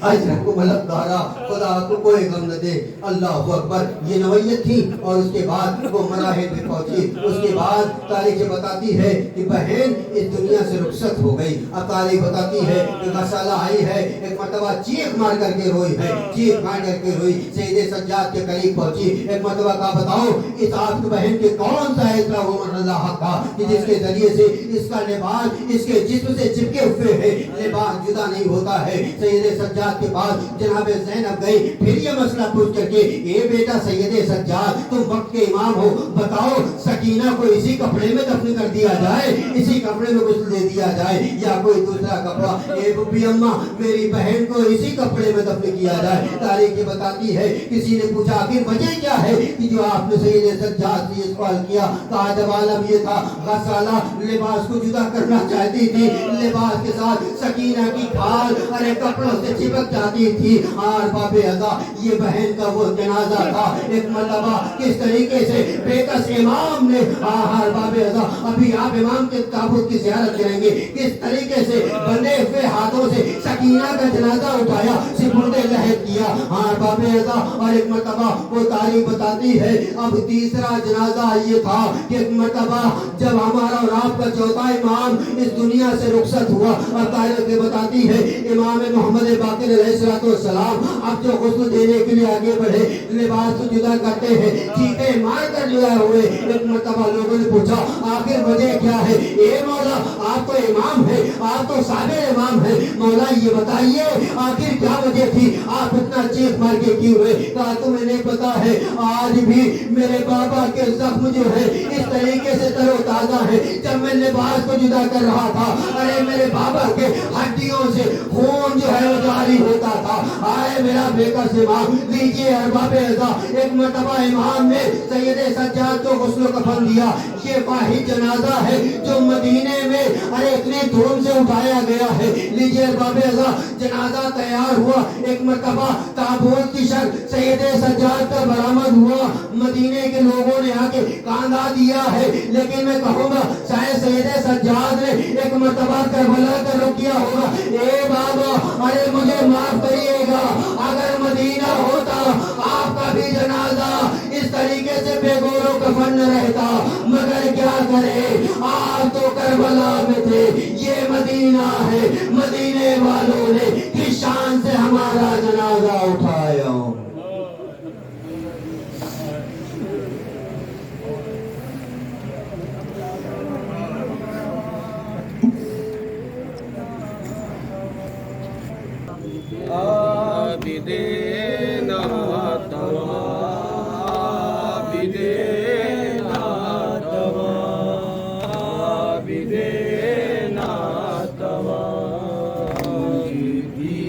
اجر کو ملک دارا خدا کو کوئی غم نہ دے. اللہ اکبر. یہ نوعیت تھی اور اس کے بعد وہ مراحل پہ پہنچی. اس کے بعد تاریخ بتاتی ہے کہ بہن اس دنیا سے رخصت ہو گئی. اب تاریخ بتاتی ہے کہ غسالہ آئی ہے، ایک مرتبہ چیخ مار کر کے روئی ہے، چیخ مار کر کے روئی. سید سجاد کے قریب پہنچی. ایک مرتبہ کہا بتاؤ اس آپ کی بہن کے کون سا ایسا عمر اللہ حق تھا کہ جس کے ذریعے سے اس کا لباس اس کے جسم سے چپکے ہوئے ہے، لباس جدا نہیں ہوتا ہے. سید سجاد کے پاس جناب زینب گئی. پھر یہ مسئلہ پوچھ کر کے اے بیٹا سید سجاد تم وقت کے امام ہو، بتاؤ سکینہ کو اسی کپڑے میں دفن کر دیا جائے، اسی کپڑے میں غسل دے دیا جائے یا کوئی دوسرا کپڑا؟ اے ببی اماں میری بہن کو اسی کپڑے میں دفن کیا جائے. تاریخ یہ بتاتی ہے کسی نے پوچھا آخر وجہ کیا ہے کہ جو آپ نے سید سجاد سے یہ سوال کیا؟ کہا جب عالم یہ تھا غسالہ لباس کو جدا کرنا چاہتی تھی، لباس کے ساتھ سکینہ کی کھال ارے کپڑوں سے چپک جاتی تھی. اور باب اعضاء یہ بہن کا وہ جنازہ تھا. ایک مرتبہ کس طریقے سے بے کس امام نے باب اعضاء ابھی آپ امام کے تابوت کی زیارت کریں گے، کس طریقے سے بندے ہوئے ہاتھوں سے سکینہ کا جنازہ اٹھایا، سپرد لحد کیا باب اعضاء. اور ایک مرتبہ وہ تاریخ بتاتی ہے اب تیسرا جنازہ یہ تھا کہ ایک مرتبہ جب ہمارا اور آپ کا چوتھا امام اس دنیا سے رخصت ہوا. اور تاریخ بتاتی ہے امام محمد باقر علیہ السلام اب جو غسل دینے کے لیے آگے بڑھے، لباس کو جدا کرتے ہیں، چیخیں مار کر لیا ہوئے. ایک مرتبہ لوگوں نے پوچھا آخر وجہ کیا ہے؟ اے مولا آپ تو امام ہے، آپ تو صابر امام ہے، مولا یہ بتائیے آخر کیا وجہ تھی، آپ اتنا چیخ مار کے کیوں ہوئے؟ کہا تمہیں نہیں پتا ہے آج بھی میرے بابا کے زخم جو ہے اس طریقے سے تر و تازہ ہے. جب میں لباس کو جدا کر رہا تھا ارے میرے بابا کے ہڈیوں سے خون جو ہے وہ جاری ہوتا تھا. آئے میرا بیکر سے امام لیجیے ارباب اعضاء. ایک مرتبہ امام نے سید سجاد کو غسل و کفن دیا. یہ واحد جنازہ ہے جو مدینے میں ارے اتنی دھوم سے اٹھایا گیا ہے. لیجیے ارباب اعضاء جنازہ تیار ہوا. ایک مرتبہ تابوت کی شکل سید سجاد کا برآمد ہوا، مدینے کے لوگوں نے آ کے کاندھا دیا ہے، لیکن میں کہوں گا شاید سید سجاد نے ایک مرتبہ کربلا کا رخ کیا ہوگا، اے بابا ارے مجھے معاف کریے گا، اگر مدینہ ہوتا آپ کا بھی جنازہ اس طریقے سے بے گور و کفن نہ رہتا، مگر کیا کرے آپ تو کربلا میں تھے، یہ مدینہ ہے، مدینے والوں نے کس شان سے ہمارا جنازہ اٹھایا۔ عابدینا توا، عابدینا توا، عابدینا توا، جیتی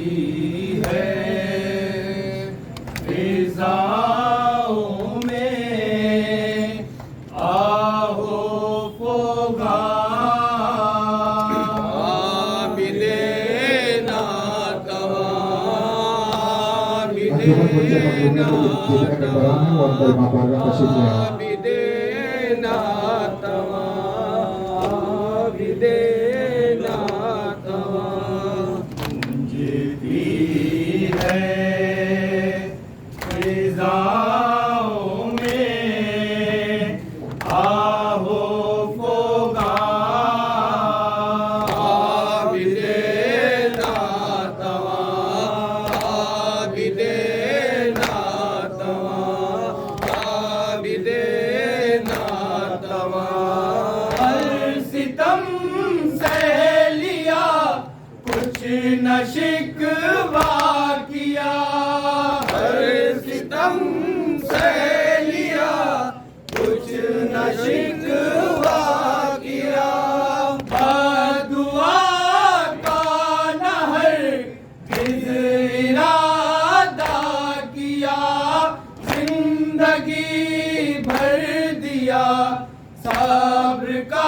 ہے فضاؤں میں آہو فغاں، نہ شکوہ کیا، ہر ستم سے لیا، کچھ نہ شکوہ کیا، بدعا کا نہ ہرگز ارادہ کیا، زندگی بھر دیا صبر کا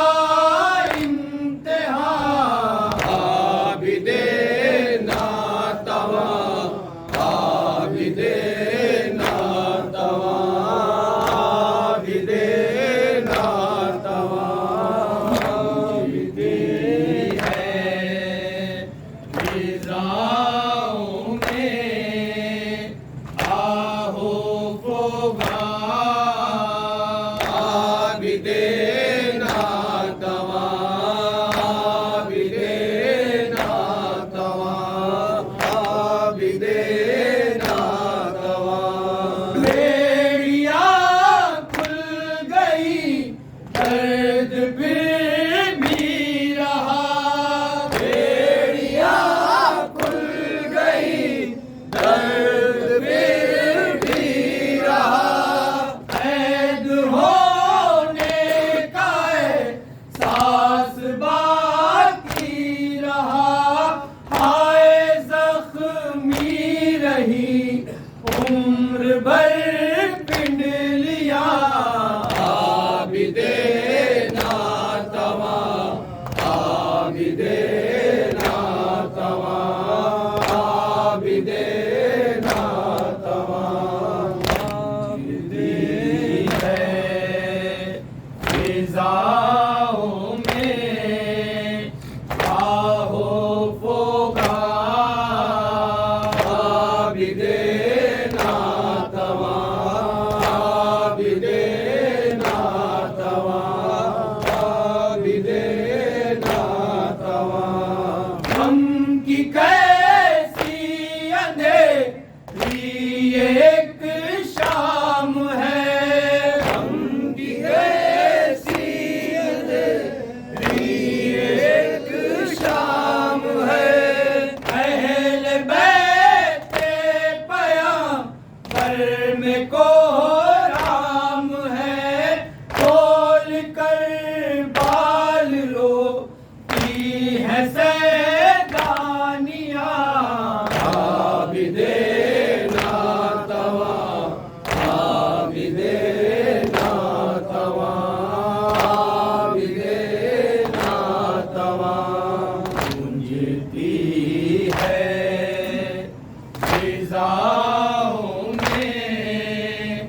فضاؤں میں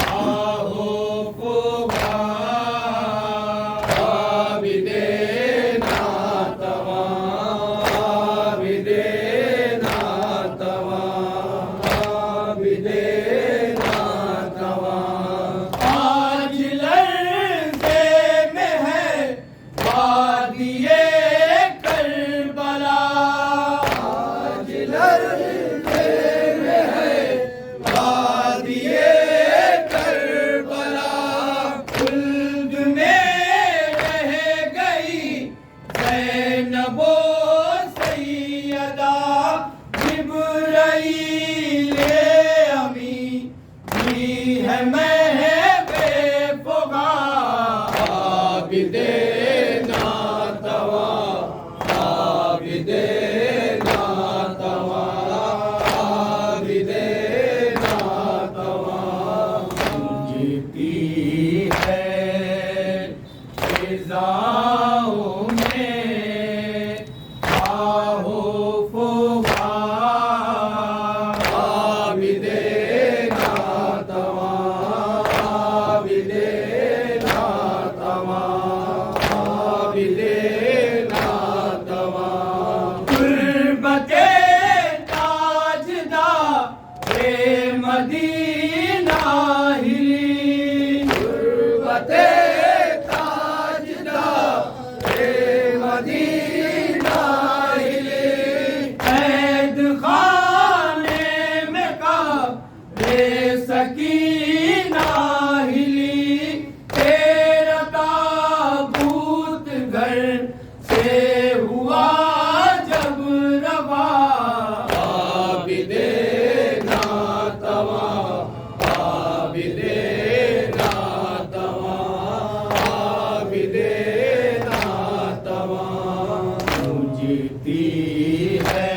آہو فغان عابد ناتواں عابد ناتواں عابد ناتواں آج لرزے میں ہے وادی کربلا آج لرزے میں ہے وادی کربلا خلد میں رہ گئی زینب و سیدہ جبرائیل امی بھی ہے مہب فغان عابد ناتواں عابد ناتواں عابد ناتواں جیتی ہے فضاؤں میں آہو فغان عابد ناتواں عابد ناتواں عابد ناتواں غربت تاجدار مدینہ ہلی غربت تاجدار مدینہ ہلی قید خانے میں کعب سکینہ ہلی تیرا تابوت گھر سے ہوا جب رواں عابد ناتواں عابد ناتواں عابد ناتواں جیتی ہے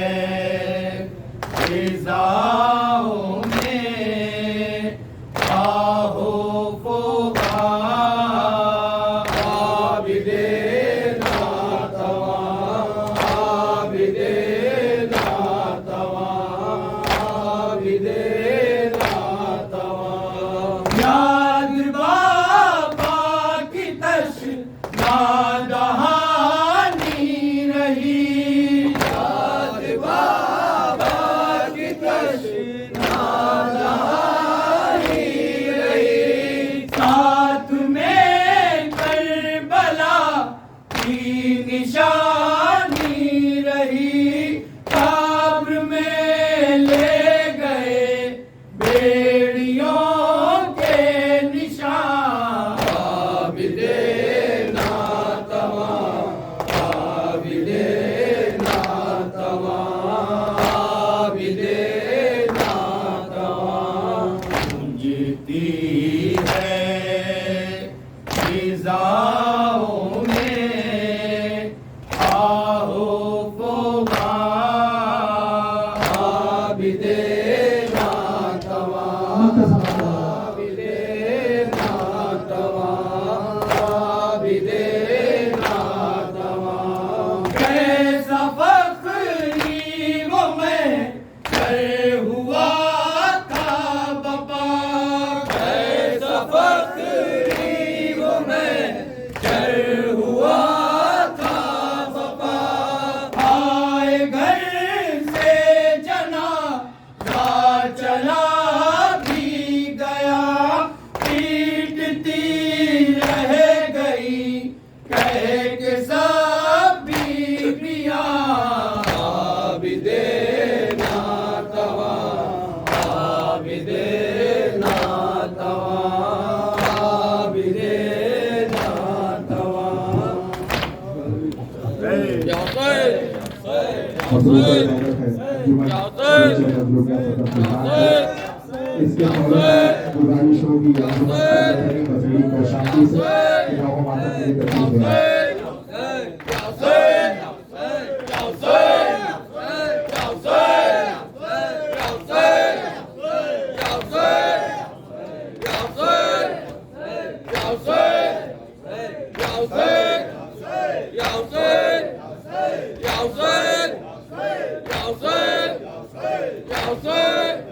فضاؤں میں آہو فغان عابد ناتواں عابد ناتواں عابد ناتواں یاد بابا کی تشنہ دہانی رہی یاد بابا کی تشنہ دہانی رہی ساتھ میں کربلا کی نشانی رہی قبر میں لے گئے بیڑیوں کے نشان عابد ناتواں عابد ناتواں عابد ناتواں جیتی ہے فضاؤں میں آہو فغان عابد ناتواں عابد ناتواں عابد ناتواں کیسا فخری وہ میں کر ہوا تھا بپا کیسا فخری وہ میں کر ہوا تھا بپا آئے گھر سے جنا چلا بھی گیا پیٹتی رہ گئی کہہ کے سب بیویاں عابد ناتواں عابد ناتواں عابد ناتواں اس کے گزارش ہوگی تصویر کو شانتی سے ماتا میری تکلیف ہے Ya Hussein!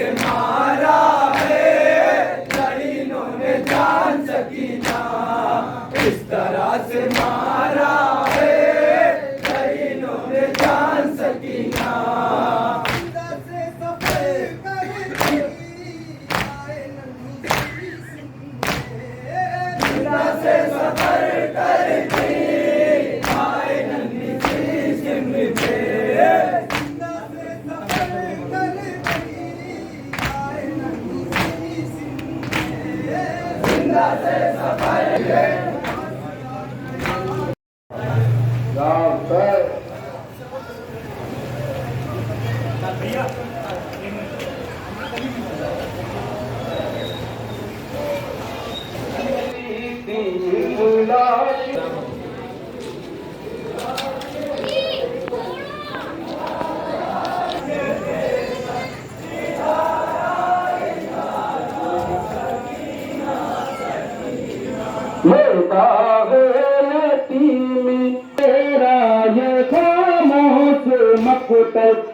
سے مارا ہے لڑینوں نے جان سکینہ، اس طرح سے مارا ہے لڑینوں نے جان سکینہ۔ سے سفر کرتی آئے ننھی سی سمت پہ، زندہ سے سفر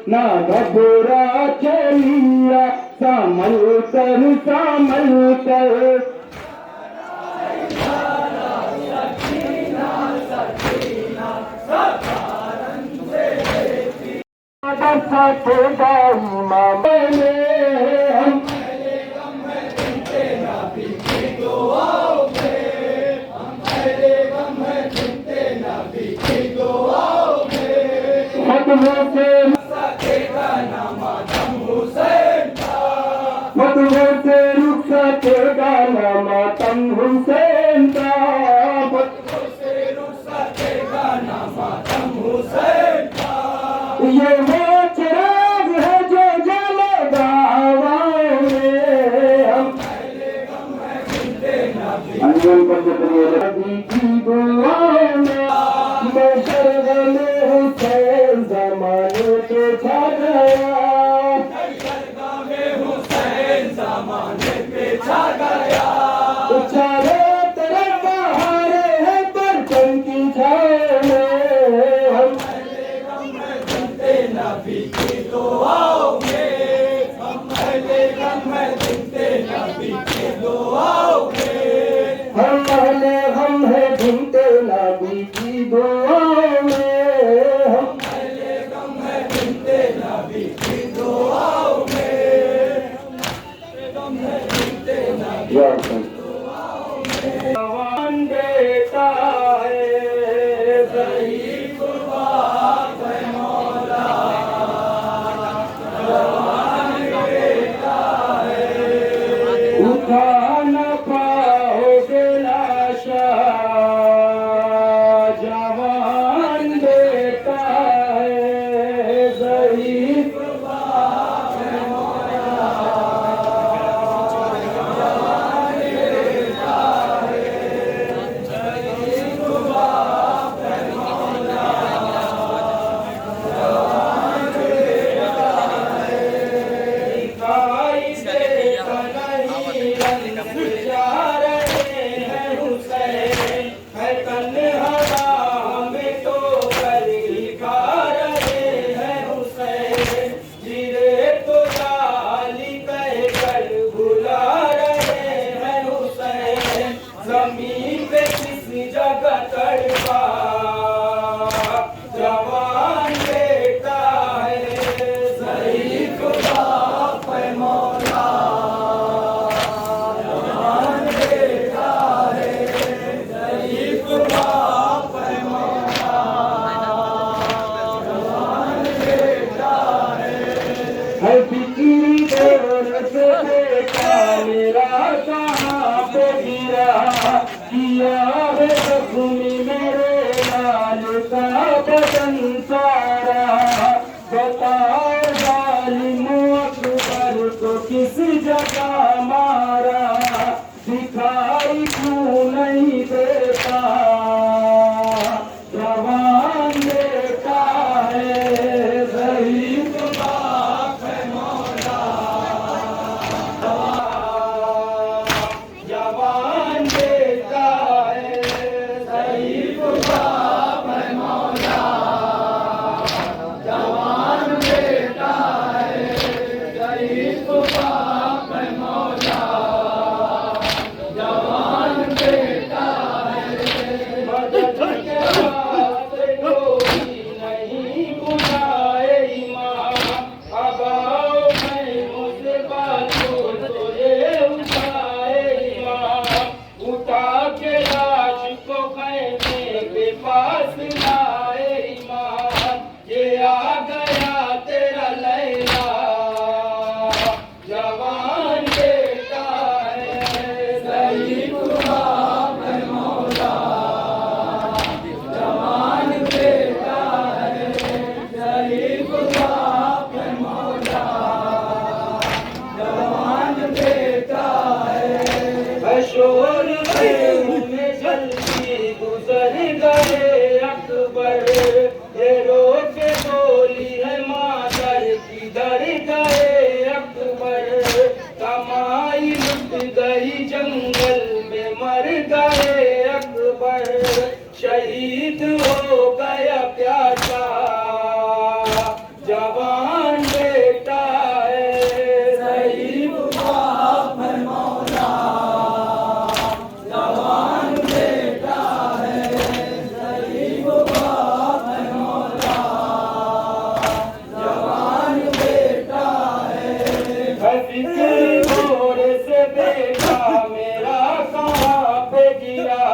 نہ گھبرا چلیا سامل کر ماتم حسین کا یہ وہ چراغ ہے جو جلے گا ہواؤں میں، ہم نبی کی دعاؤں میں بشرغم حسین زمانے کے چھا گیا، چاروں طرف بہارے ہیں پرچم کی چھاؤں میں، ہم نبی کی دعاؤں میں، ہم اہل غم ہیں جنتے نبی کی دعاؤں میں، ہم اہل غم ہے جنتے نبی کی دعاؤں میں، ہم اہل غم ہیں جنتے نبی کی دعاؤں میں، غم ہے جنتے نبی جوان بیٹا ہے ضعیف باپ ہے مولا، جوان بیٹا ہے اٹھا نہ پاؤ گے لاشا، جوان بیٹا ہے ضعیف باپ ہے مولا، جوان بیٹا ہے ضعیف باپ ہے مولا، جوان بیٹا ہے کائی سے کنہی رنگ جا رہے ہیں حسین، ہے تنہا ہمیں تو کری کھا رہے ہیں حسین، جرے تو جالی کہہ کر بلا رہے ہیں حسین، زمین پہ کس جگہ تڑپا جوان بیٹا ہے ضعیف باپ ہے مولا، جوان بیٹا ہے ضعیف باپ ہے مولا، جوان بیٹا ہے فکری دور سے بیٹا میرا کہاں پہ گرا، کیا ہے زخمی میرے لال کا بدن سارا، بتاؤ ظالم اکبر کو کس جگہ مارا، دکھائی کیوں نہیں دیتا جوان بیٹا ہے ضعیف باپ ہے مولا، جوان بیٹا ہے ایسی دور سے دیکھا میرا کہاں پہ گرا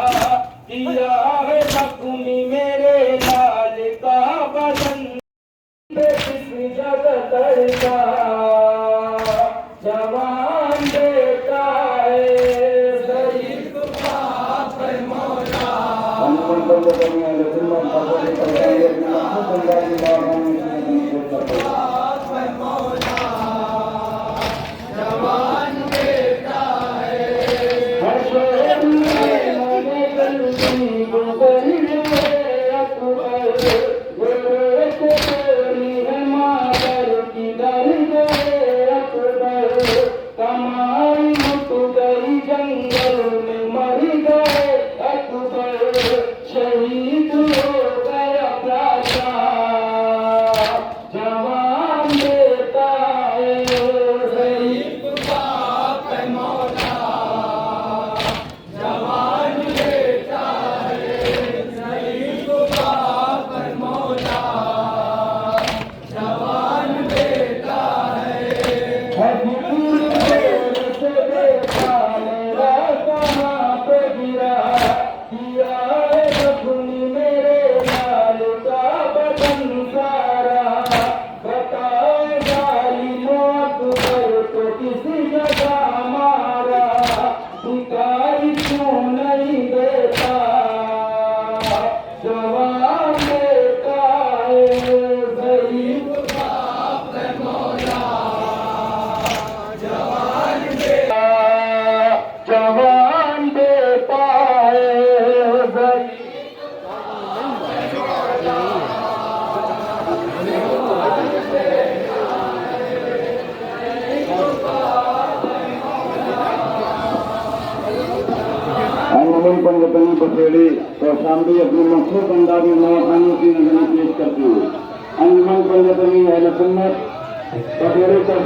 کیا ہے زخمی میرے لال کا بدن کس جگہ تڑکا جوان بیٹا ہے ضعیف باپ ہے مولا جوان بیٹا ہے ہر شہر میں میں غلطی گزری ہے اکبر غیرت تیری ہے مادر کی در گئے اکبر کمائی لٹ گئی جنگل میں مر گئے اکبر شہید ہو گیا پراچا جوان بیٹا ہے ضعیف باپ ہے مولا جوان بیٹا ہے ضعیف باپ ہے مولا جوان بیٹا ہے سے دیکھا میرا کہاں پہ گرا کیا ہے زخمی میرے لال کا بدن سارا بتائے ظالموں اکبر کو کس جگہ مارا دکھائی کیوں نہیں دیتا جوان بیٹا ہے ضعیف باپ ہے مولا جوان بیٹا ہے ضعیف انجمن پنجتنی بسیڑی اور شاملی اپنے مخصوص انداز میں نواخانوں کی نظریں پیش کرتی ہوئی انجمن پنجتنی اہل سنت بسیڑی کو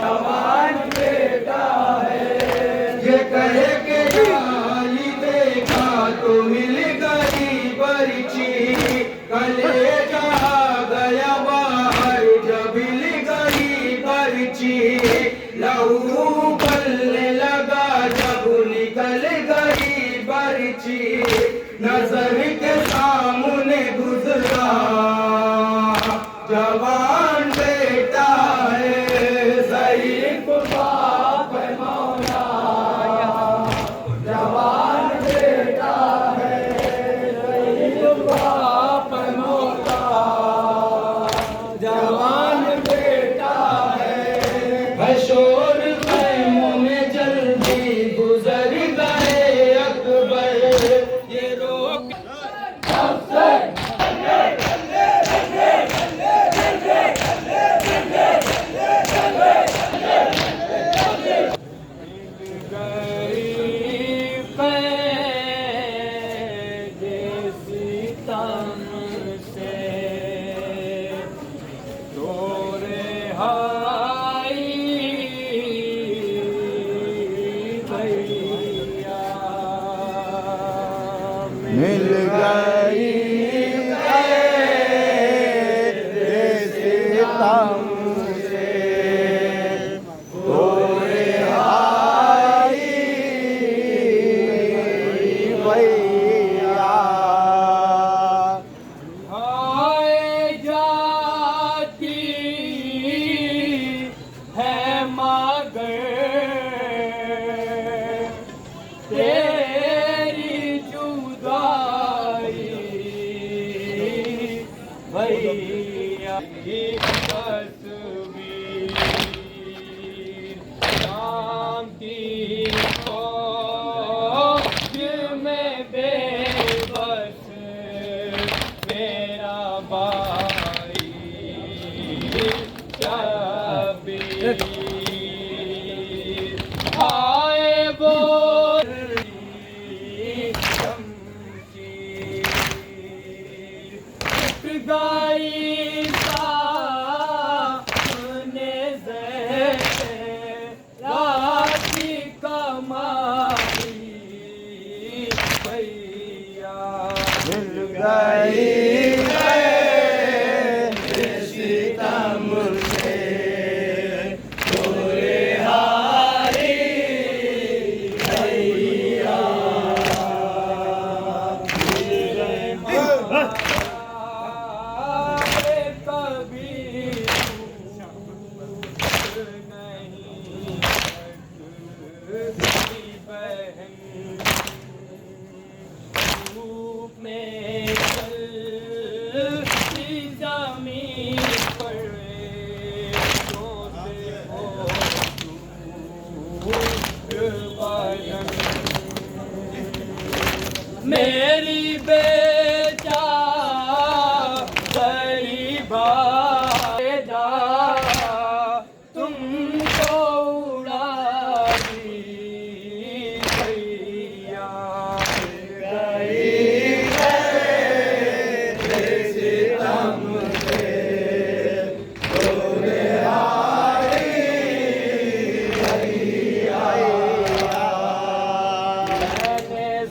جوان بیٹا ہے یہ کہے کہ جالی دیکھا تو مل گئی برچی کلیجہ گیا باہر جب مل گئی برچی لہو بلنے لگا جب نکل گئی برچی نظر کے سامنے گزرا جوان بیٹا ہے ضعیف باپ ہے مولا جوان بیٹا ہے ضعیف باپ ہے مولا جوان بیٹا ہے شور خیموں میں جلدی گزر گئے اکبر یہ روک مل گئی ستم سے تو رہائی بھیا آئے جاتی ہے مگر تیری جدائی بھیا کی تصویر شام کی فوج میں بے بس میرا بھائی شبیر آئے وہ گائی سامنے راتی کمائی بھیا مل گئی ستم سے تو میری بیٹا غریبا جا تم کو اڑا دی بھیا گئی ہے ستم سے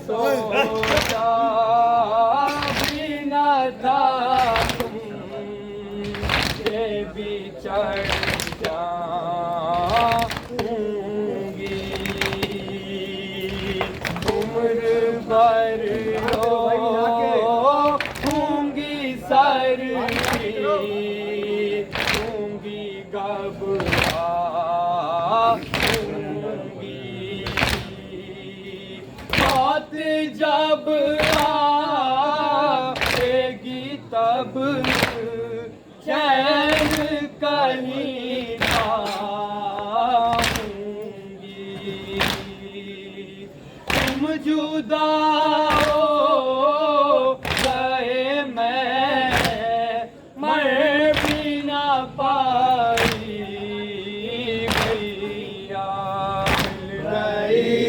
سوچا بھی نہ تھا تم سے بھی چڑھ جاؤں گی عمر بھر ہوں گی سر کی ہوں گی گھبراہوں گی موت جب آئے گی تب چین کہیں پاؤں گی تم جدا ہو گئے میں مر بھی نہ پائی بھیا مل رہی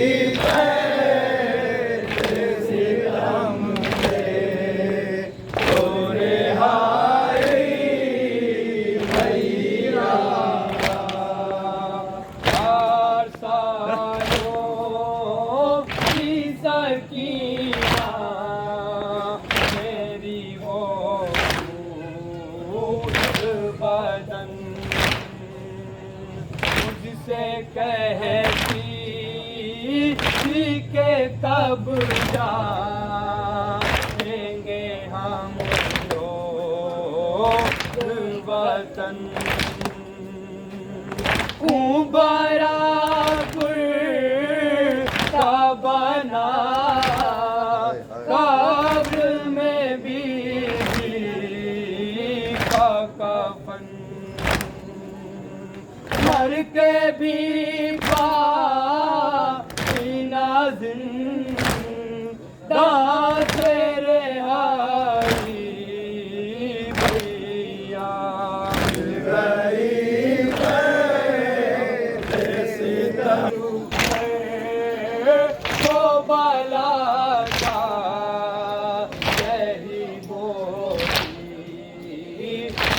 میری وہ بدن مجھ سے کہتی تھی کہ کب جائیں گے ہم لوگ وطن برابر کا بنا قبر میں بھی کا کفن مر کے بھی پائنا زندہ تیرے ہاری بھیا مل گئی تو بالا کا یہی بولی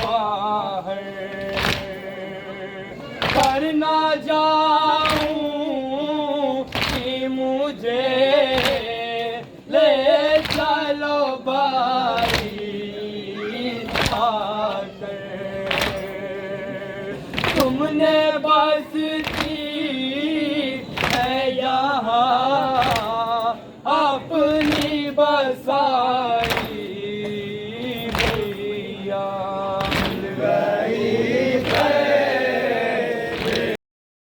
باہر کرنا جا